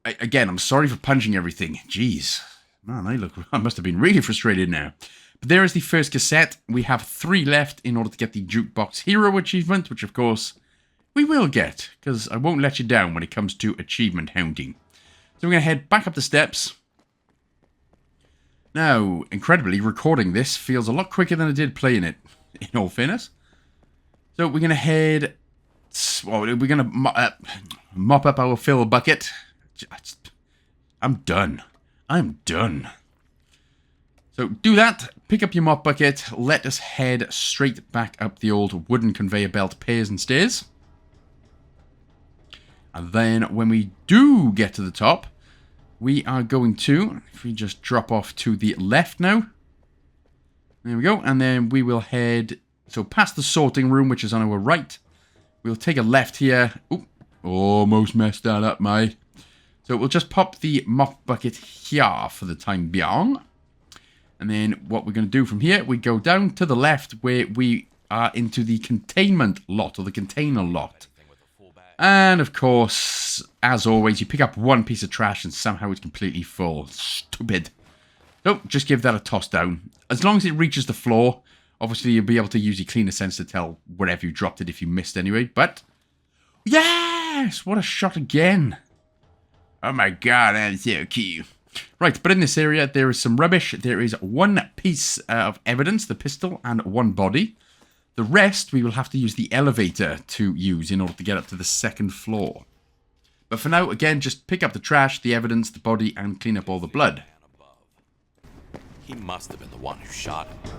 Again, I'm sorry for punching everything. Jeez. Man, I must have been really frustrated now. But there is the first cassette. We have 3 left in order to get the Jukebox Hero achievement, which of course we will get, because I won't let you down when it comes to achievement hunting. So we're going to head back up the steps. Now, incredibly, recording this feels a lot quicker than I did playing it, in all fairness. So we're going to head... Well, we're going to mop up our fill bucket. I'm done. I'm done. So do that, pick up your mop bucket, let us head straight back up the old wooden conveyor belt piers and stairs. And then when we do get to the top, we are going to, if we just drop off to the left now. There we go, and then we will head, so past the sorting room, which is on our right. We'll take a left here. Oop, almost messed that up, mate. So we'll just pop the mop bucket here for the time being. And then what we're going to do from here, we go down to the left where we are into the containment lot, or the container lot. And of course, as always, you pick up 1 piece of trash and somehow it's completely full. Stupid. So just give that a toss down. As long as it reaches the floor, obviously you'll be able to use your cleaner sense to tell wherever you dropped it if you missed anyway. But, yes! What a shot again. Oh my god, that's so cute. Right, but in this area, there is some rubbish. There is 1 piece of evidence, the pistol, and 1 body. The rest, we will have to use the elevator to use in order to get up to the 2nd floor. But for now, again, just pick up the trash, the evidence, the body, and clean up all the blood. He must have been the one who shot him.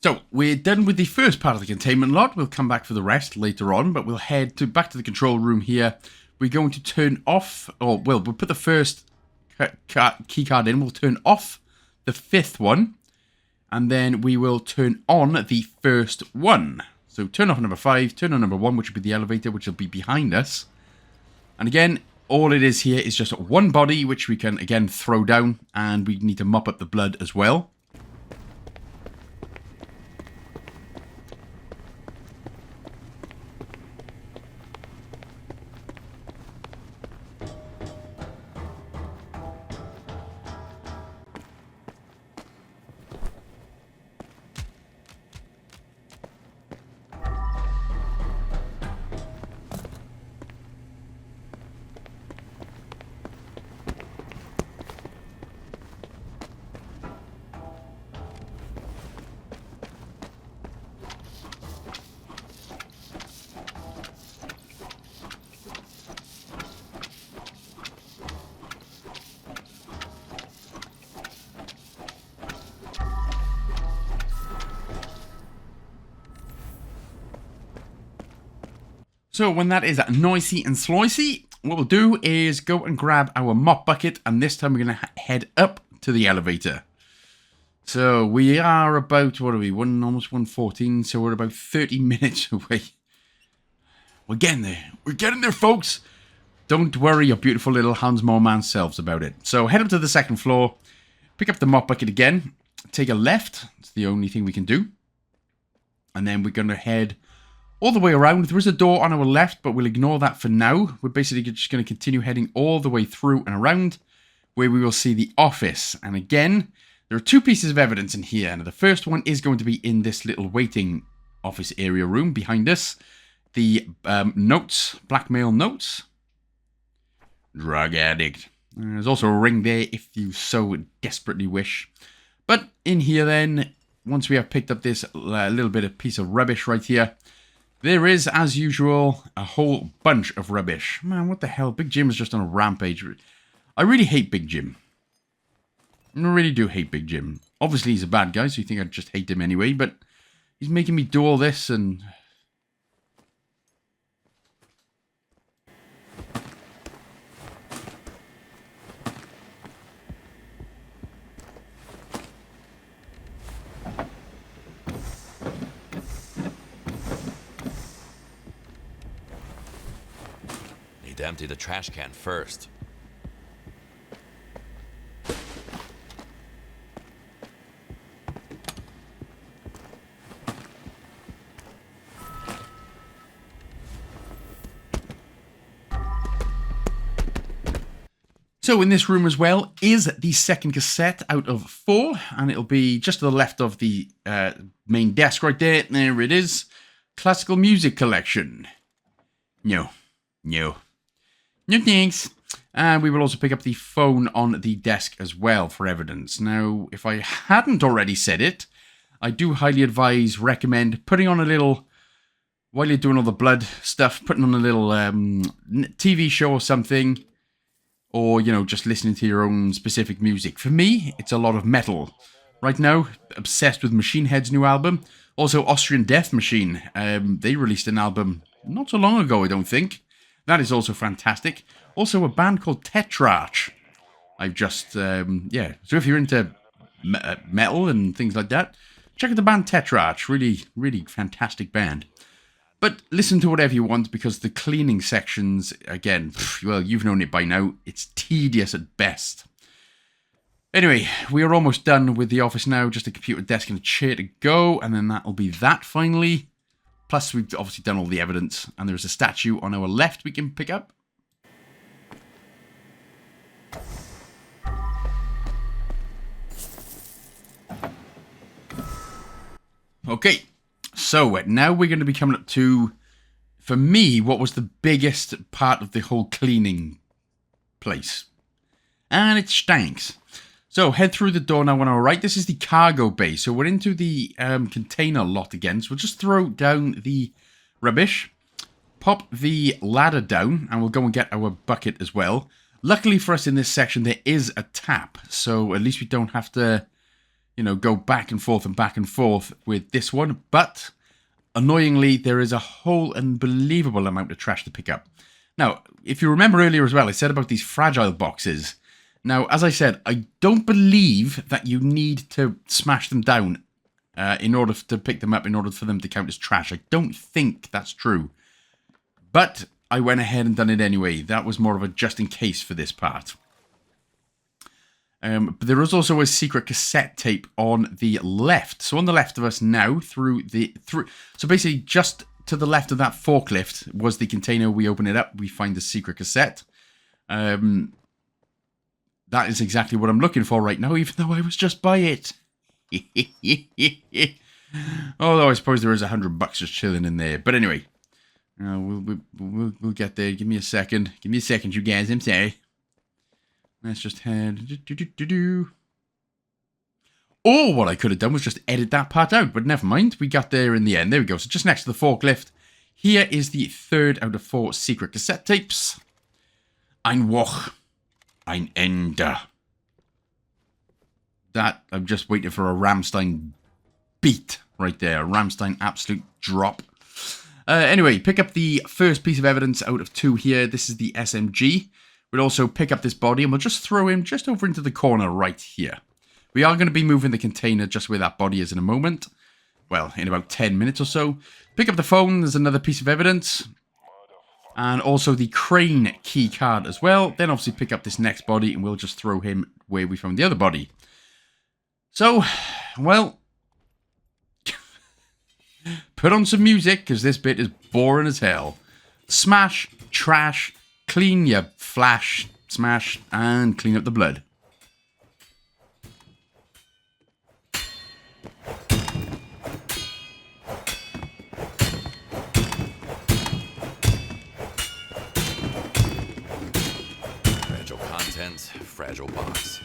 So, we're done with the first part of the containment lot. We'll come back for the rest later on, but we'll head back to the control room here. We're going to turn off, or well, we'll put the first key card in. We'll turn off the 5th one, and then we will turn on the first one. So turn off number 5, turn on number 1, which will be the elevator, which will be behind us. And again, all it is here is just 1 body, which we can, again, throw down, and we need to mop up the blood as well. So when that is noisy and slicey, what we'll do is go and grab our mop bucket, and this time we're going to head up to the elevator. So we are about, what are we, almost 1:14, so we're about 30 minutes away. We're getting there. We're getting there, folks. Don't worry your beautiful little Hans Moorman selves about it. So head up to the second floor, pick up the mop bucket again, take a left. It's the only thing we can do. And then we're going to head all the way around. There is a door on our left, but we'll ignore that for now. We're basically just going to continue heading all the way through and around, where we will see the office. And again, there are two pieces of evidence in here. And the first one is going to be in this little waiting office area room behind us. The notes, Blackmail notes. Drug addict. There's also a ring there if you so desperately wish. But in here then, once we have picked up this little bit of piece of rubbish right here, there is, as usual, a whole bunch of rubbish. Man, what the hell? Big Jim is just on a rampage. I really hate Big Jim. I really do hate Big Jim. Obviously, he's a bad guy, so you think I'd just hate him anyway, but he's making me do all this and... Need to empty the trash can first. So in this room as well is the second cassette out of 4, and it'll be just to the left of the main desk right there. There it is. Classical music collection. No thanks. And we will also pick up the phone on the desk as well for evidence. Now, if I hadn't already said it, I do highly recommend putting on a little, while you're doing all the blood stuff, putting on a little TV show or something. Or, you know, just listening to your own specific music. For me, it's a lot of metal. Right now, obsessed with Machine Head's new album. Also, Austrian Death Machine. They released an album not so long ago, I don't think. That is also fantastic. Also, a band called Tetrarch. I've just, yeah. So if you're into metal and things like that, check out the band Tetrarch. Really, really fantastic band. But listen to whatever you want, because the cleaning sections, again, well, you've known it by now. It's tedious at best. Anyway, we are almost done with the office now. Just a computer desk and a chair to go. And then that'll be that finally. Plus, we've obviously done all the evidence. And there's a statue on our left we can pick up. Okay. So, now we're going to be coming up to, for me, what was the biggest part of the whole cleaning place. And it stinks. So, head through the door now on our right. This is the cargo bay. So, we're into the container lot again. So, we'll just throw down the rubbish. Pop the ladder down. And we'll go and get our bucket as well. Luckily for us in this section, there is a tap. So, at least we don't have to... you know, go back and forth with this one. But, annoyingly, there is a whole unbelievable amount of trash to pick up. Now, if you remember earlier as well, I said about these fragile boxes. Now, as I said, I don't believe that you need to smash them down in order to pick them up, in order for them to count as trash. I don't think that's true. But, I went ahead and done it anyway. That was more of a just in case for this part. But there is also a secret cassette tape on the left. So on the left of us now, so basically just to the left of that forklift was the container. We open it up, we find the secret cassette. That is exactly what I'm looking for right now, even though I was just by it. Although I suppose there is $100 just chilling in there. But anyway, we'll get there. Give me a second. Give me a second, you guys. I'm sorry. Let's just head... Or what I could have done was just edit that part out, but never mind. We got there in the end. There we go. So just next to the forklift, here is the 3rd out of 4 secret cassette tapes. Ein Woch. Ein Ende. That, I'm just waiting for a Rammstein beat right there. A Rammstein absolute drop. Anyway, pick up the first piece of evidence out of 2 here. This is the SMG. We'll also pick up this body and we'll just throw him just over into the corner right here. We are going to be moving the container just where that body is in a moment. Well, in about 10 minutes or so. Pick up the phone. There's another piece of evidence. And also the crane key card as well. Then obviously pick up this next body and we'll just throw him where we found the other body. So, well, put on some music because this bit is boring as hell. Smash, trash, clean your flash, smash, and clean up the blood. Fragile contents, fragile box.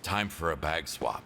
Time for a bag swap.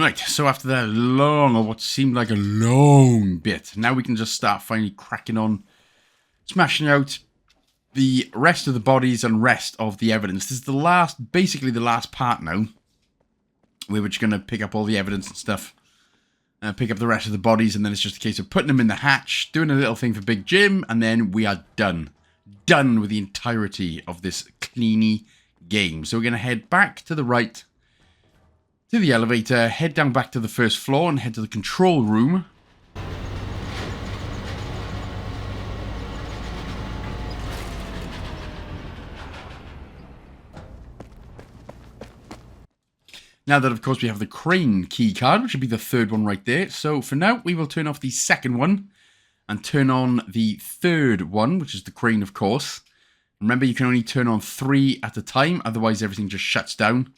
Right, so after that long, or what seemed like a long bit, now we can just start finally cracking on, smashing out the rest of the bodies and rest of the evidence. This is the last, basically the last part now, where we're just going to pick up all the evidence and stuff, pick up the rest of the bodies, and then it's just a case of putting them in the hatch, doing a little thing for Big Jim, and then we are done. Done with the entirety of this cleany game. So we're going to head back to the right, to the elevator, head down back to the first floor, and head to the control room. Now that, of course, we have the crane key card, which would be the third one right there. So for now, we will turn off the second one and turn on the third one, which is the crane, of course. Remember, you can only turn on 3 at a time, otherwise everything just shuts down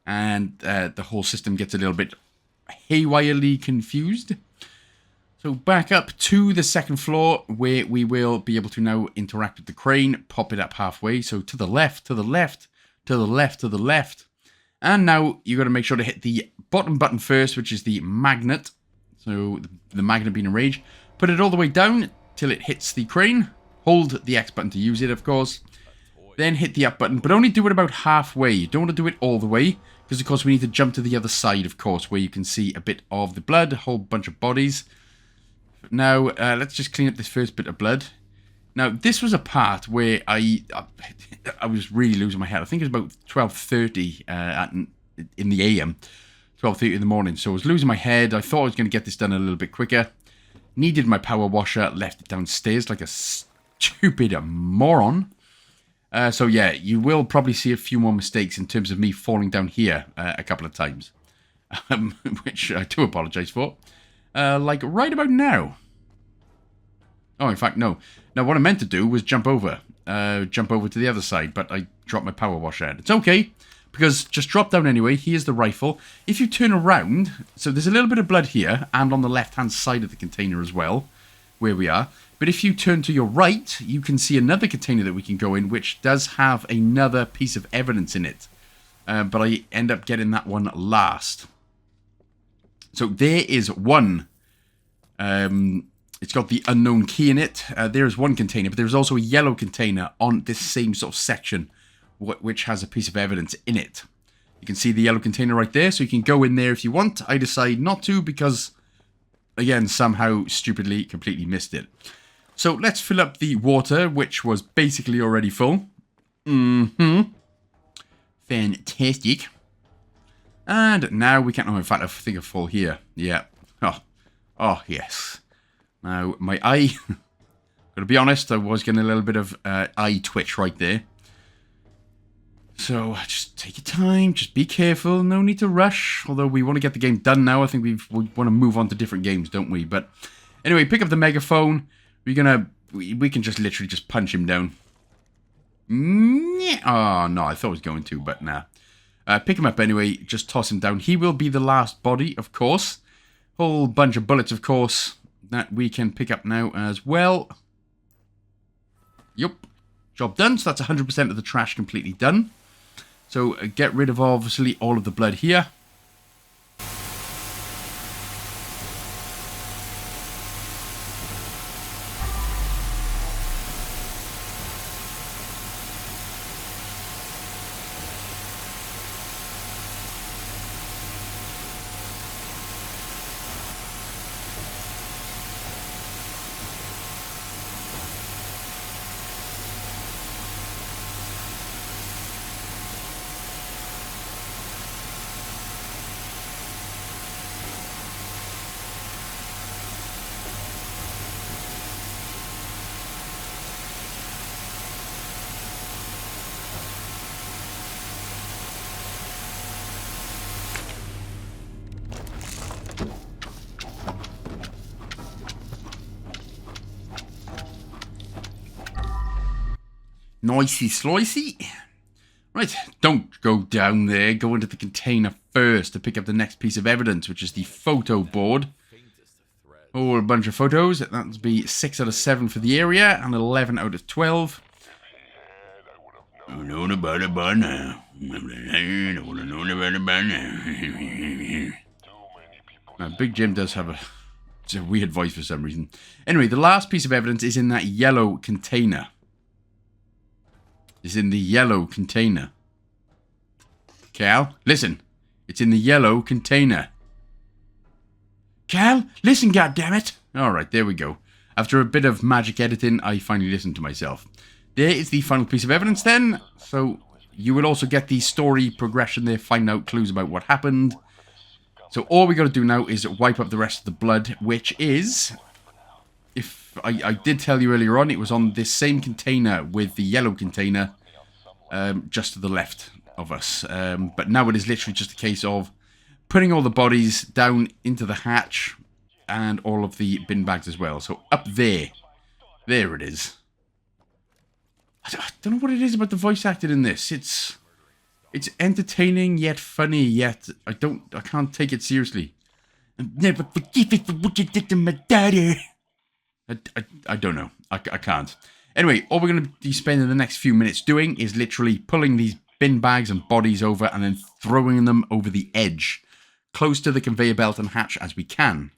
and the whole system gets a little bit haywirely confused. So back up to the second floor, where we will be able to now interact with the crane, pop it up halfway. So to the left, to the left, to the left, to the left. And now you've got to make sure to hit the bottom button first, which is the magnet. So the magnet being enraged. Put it all the way down till it hits the crane. Hold the X button to use it, of course. Then hit the up button, but only do it about halfway. You don't want to do it all the way, because of course we need to jump to the other side, of course, where you can see a bit of the blood, a whole bunch of bodies. Now, let's just clean up this first bit of blood. Now, this was a part where I was really losing my head. I think it was about 12:30 in the AM, 12:30 in the morning. So I was losing my head. I thought I was going to get this done a little bit quicker. Needed my power washer, left it downstairs like a stupid moron. So yeah, you will probably see a few more mistakes in terms of me falling down here a couple of times. Which I do apologise for. Like right about now. Oh, in fact, no. Now, what I meant to do was jump over to the other side, but I dropped my power washer out. It's okay, because just drop down anyway. Here's the rifle. If you turn around, so there's a little bit of blood here, and on the left-hand side of the container as well, where we are. But if you turn to your right, you can see another container that we can go in, which does have another piece of evidence in it. But I end up getting that one last. So there is one. It's got the unknown key in it. There is one container, but there's also a yellow container on this same sort of section, which has a piece of evidence in it. You can see the yellow container right there, so you can go in there if you want. I decide not to because, again, somehow, stupidly, completely missed it. So let's fill up the water, which was basically already full. Fantastic. And now we can... Oh, in fact, I think I'm full here. Yeah. Oh, yes. Now, my eye... Gotta be honest, I was getting a little bit of eye twitch right there. So, just take your time, just be careful, no need to rush. Although we want to get the game done now, I think we want to move on to different games, don't we? But anyway, pick up the megaphone. We can just literally just punch him down. Oh, no, I thought I was going to, but nah. Pick him up anyway, just toss him down. He will be the last body, of course. Whole bunch of bullets, of course, that we can pick up now as well. Yup. Job done. So that's 100% of the trash completely done. So get rid of, obviously, all of the blood here. Nicey slicey. Right, don't go down there. Go into the container first to pick up the next piece of evidence, which is the photo board. Oh, a bunch of photos. That would be 6 out of 7 for the area and 11 out of 12. I would have known about it by now. I would have known about it by now. Now, Big Jim does have it's a weird voice for some reason. Anyway, the last piece of evidence is in that yellow container. It's in the yellow container. Cal, listen. It's in the yellow container. Cal, listen, goddammit. Alright, there we go. After a bit of magic editing, I finally listened to myself. There is the final piece of evidence then. So, you will also get the story progression there, find out clues about what happened. So all we got to do now is wipe up the rest of the blood, which is, if I did tell you earlier on, it was on this same container with the yellow container, just to the left of us. But now it is literally just a case of putting all the bodies down into the hatch and all of the bin bags as well. So up there, there it is. I don't know what it is about the voice acting in this. It's entertaining yet funny, yet I can't take it seriously. I'll never forgive it for what you did to my daughter. I don't know. I can't. Anyway, all we're going to be spending the next few minutes doing is literally pulling these bin bags and bodies over and then throwing them over the edge, close to the conveyor belt and hatch as we can.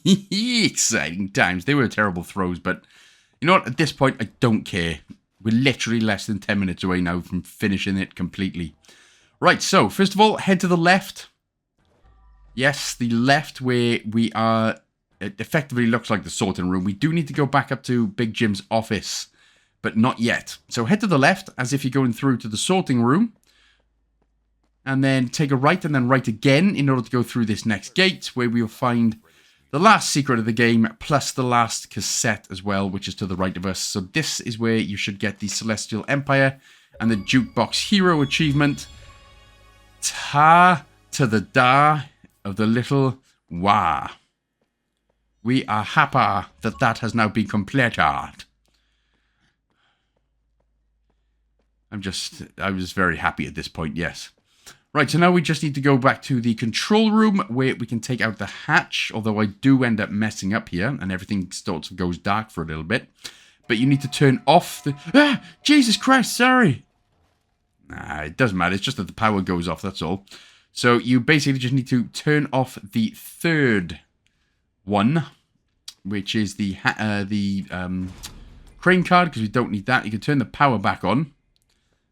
Exciting times. They were terrible throws, but you know what? At this point, I don't care. We're literally less than 10 minutes away now from finishing it completely. Right, so first of all, head to the left. Yes, the left where we are. It effectively looks like the sorting room. We do need to go back up to Big Jim's office, but not yet. So head to the left as if you're going through to the sorting room. And then take a right and then right again in order to go through this next gate where we'll find the last secret of the game, plus the last cassette as well, which is to the right of us. So this is where you should get the Celestial Empire and the Jukebox Hero achievement. Ta to the da of the little wah. We are happy that has now been completed. I was very happy at this point, yes. Right, so now we just need to go back to the control room where we can take out the hatch, although I do end up messing up here and everything sort of goes dark for a little bit. But you need to turn off the... Ah! Jesus Christ, sorry! Nah, it doesn't matter, it's just that the power goes off, that's all. So you basically just need to turn off the third one, which is the crane card, because we don't need that. You can turn the power back on.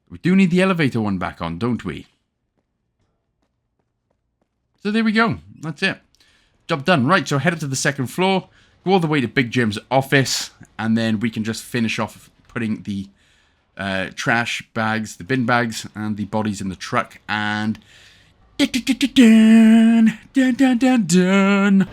We do need the elevator one back on, don't we? So there we go. That's it. Job done. Right, so head up to the second floor, go all the way to Big Jim's office, and then we can just finish off putting the trash bags, the bin bags, and the bodies in the truck, and... Dun, dun, dun, dun, dun.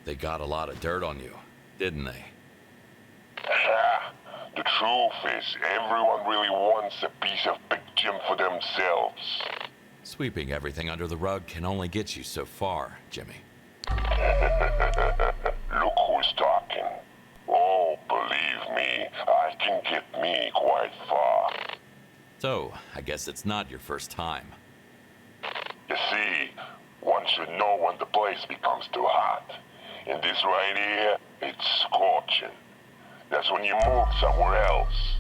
They got a lot of dirt on you, didn't they? The truth is, everyone really wants a piece of Big Jim for themselves. Sweeping everything under the rug can only get you so far, Jimmy. Look who's talking. Oh, believe me, I can get me quite far. So, I guess it's not your first time. You see, one should know when the place becomes too hot. In this right here, it's scorching. That's when you move somewhere else.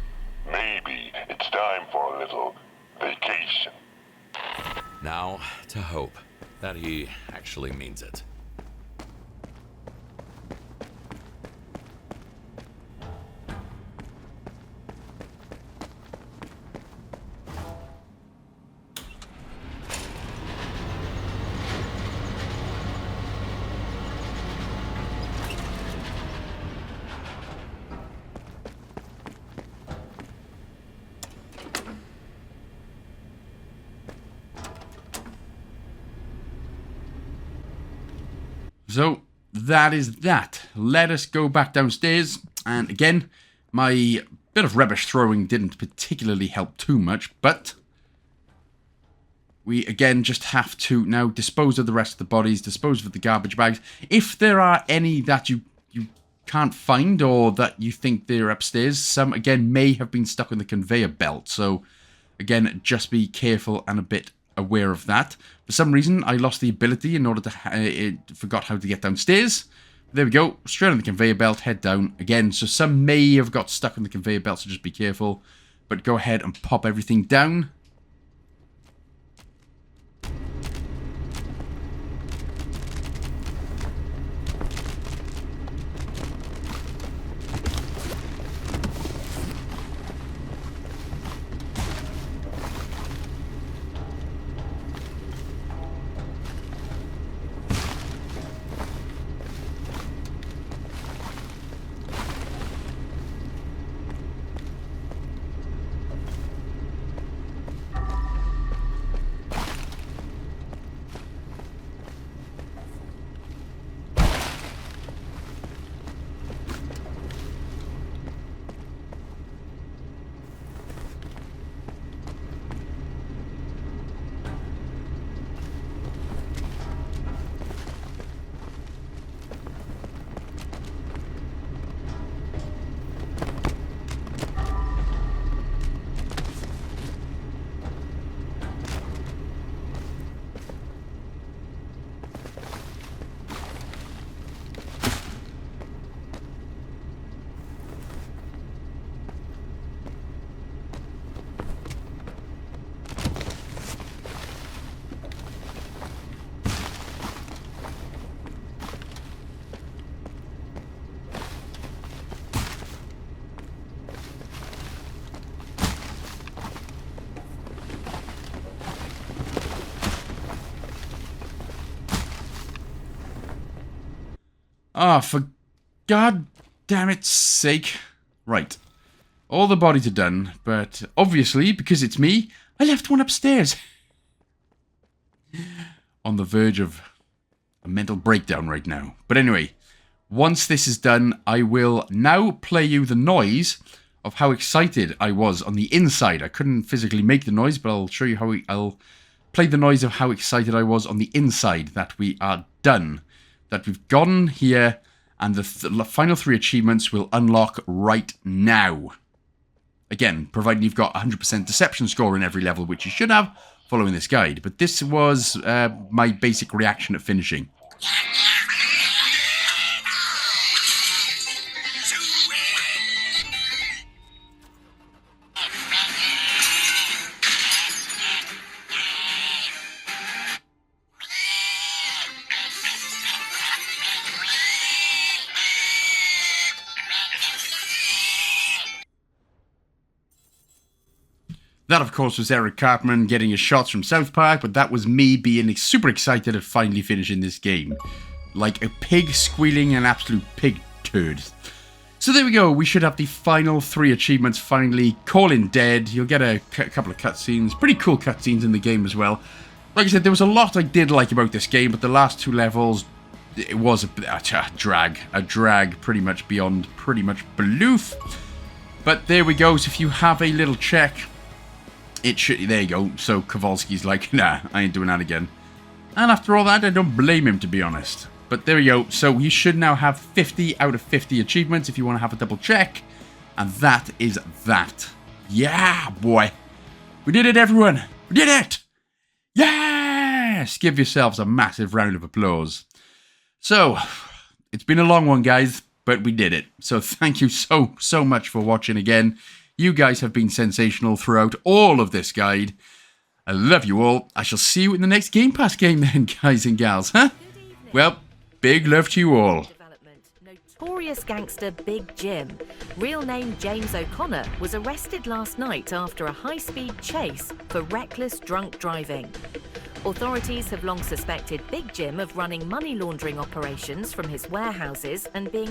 Maybe it's time for a little vacation. Now, to hope that he actually means it. So, that is that. Let us go back downstairs. And again, my bit of rubbish throwing didn't particularly help too much, but we again just have to now dispose of the rest of the bodies, dispose of the garbage bags. If there are any that you can't find or that you think they're upstairs, some again may have been stuck on the conveyor belt. So again, just be careful and a bit aware of that. For some reason, I lost the ability in order to... forgot how to get downstairs. There we go. Straight on the conveyor belt, head down again. So some may have got stuck on the conveyor belt, so just be careful. But go ahead and pop everything down. Ah, for God damn its sake. Right. All the bodies are done, but obviously, because it's me, I left one upstairs. On the verge of a mental breakdown right now. But anyway, once this is done, I will now play you the noise of how excited I was on the inside. I couldn't physically make the noise, but I'll show you how I'll play the noise of how excited I was on the inside that we are done. That we've gone here, and the final 3 achievements will unlock right now. Again, provided you've got 100% deception score in every level, which you should have, following this guide. But this was my basic reaction at finishing. That, of course, was Eric Cartman getting his shots from South Park, but that was me being super excited at finally finishing this game. Like a pig squealing an absolute pig turd. So there we go, we should have the final 3 achievements finally. Calling Dead, you'll get a couple of cutscenes, pretty cool cutscenes in the game as well. Like I said, there was a lot I did like about this game, but the last 2 levels, it was a drag pretty much beyond pretty much belief. But there we go, so if you have a little check, it should, there you go. So Kowalski's like, nah, I ain't doing that again. And after all that, I don't blame him, to be honest. But there we go, so you should now have 50 out of 50 achievements if you want to have a double check. And that is that. Yeah, boy. We did it, everyone. We did it. Yes! Give yourselves a massive round of applause. So, it's been a long one, guys, but we did it. So thank you so much for watching again. You guys have been sensational throughout all of this guide. I love you all. I shall see you in the next Game Pass game then, guys and gals, huh? Well, big love to you all. Notorious gangster Big Jim, real name James O'Connor, was arrested last night after a high-speed chase for reckless drunk driving. Authorities have long suspected Big Jim of running money laundering operations from his warehouses and being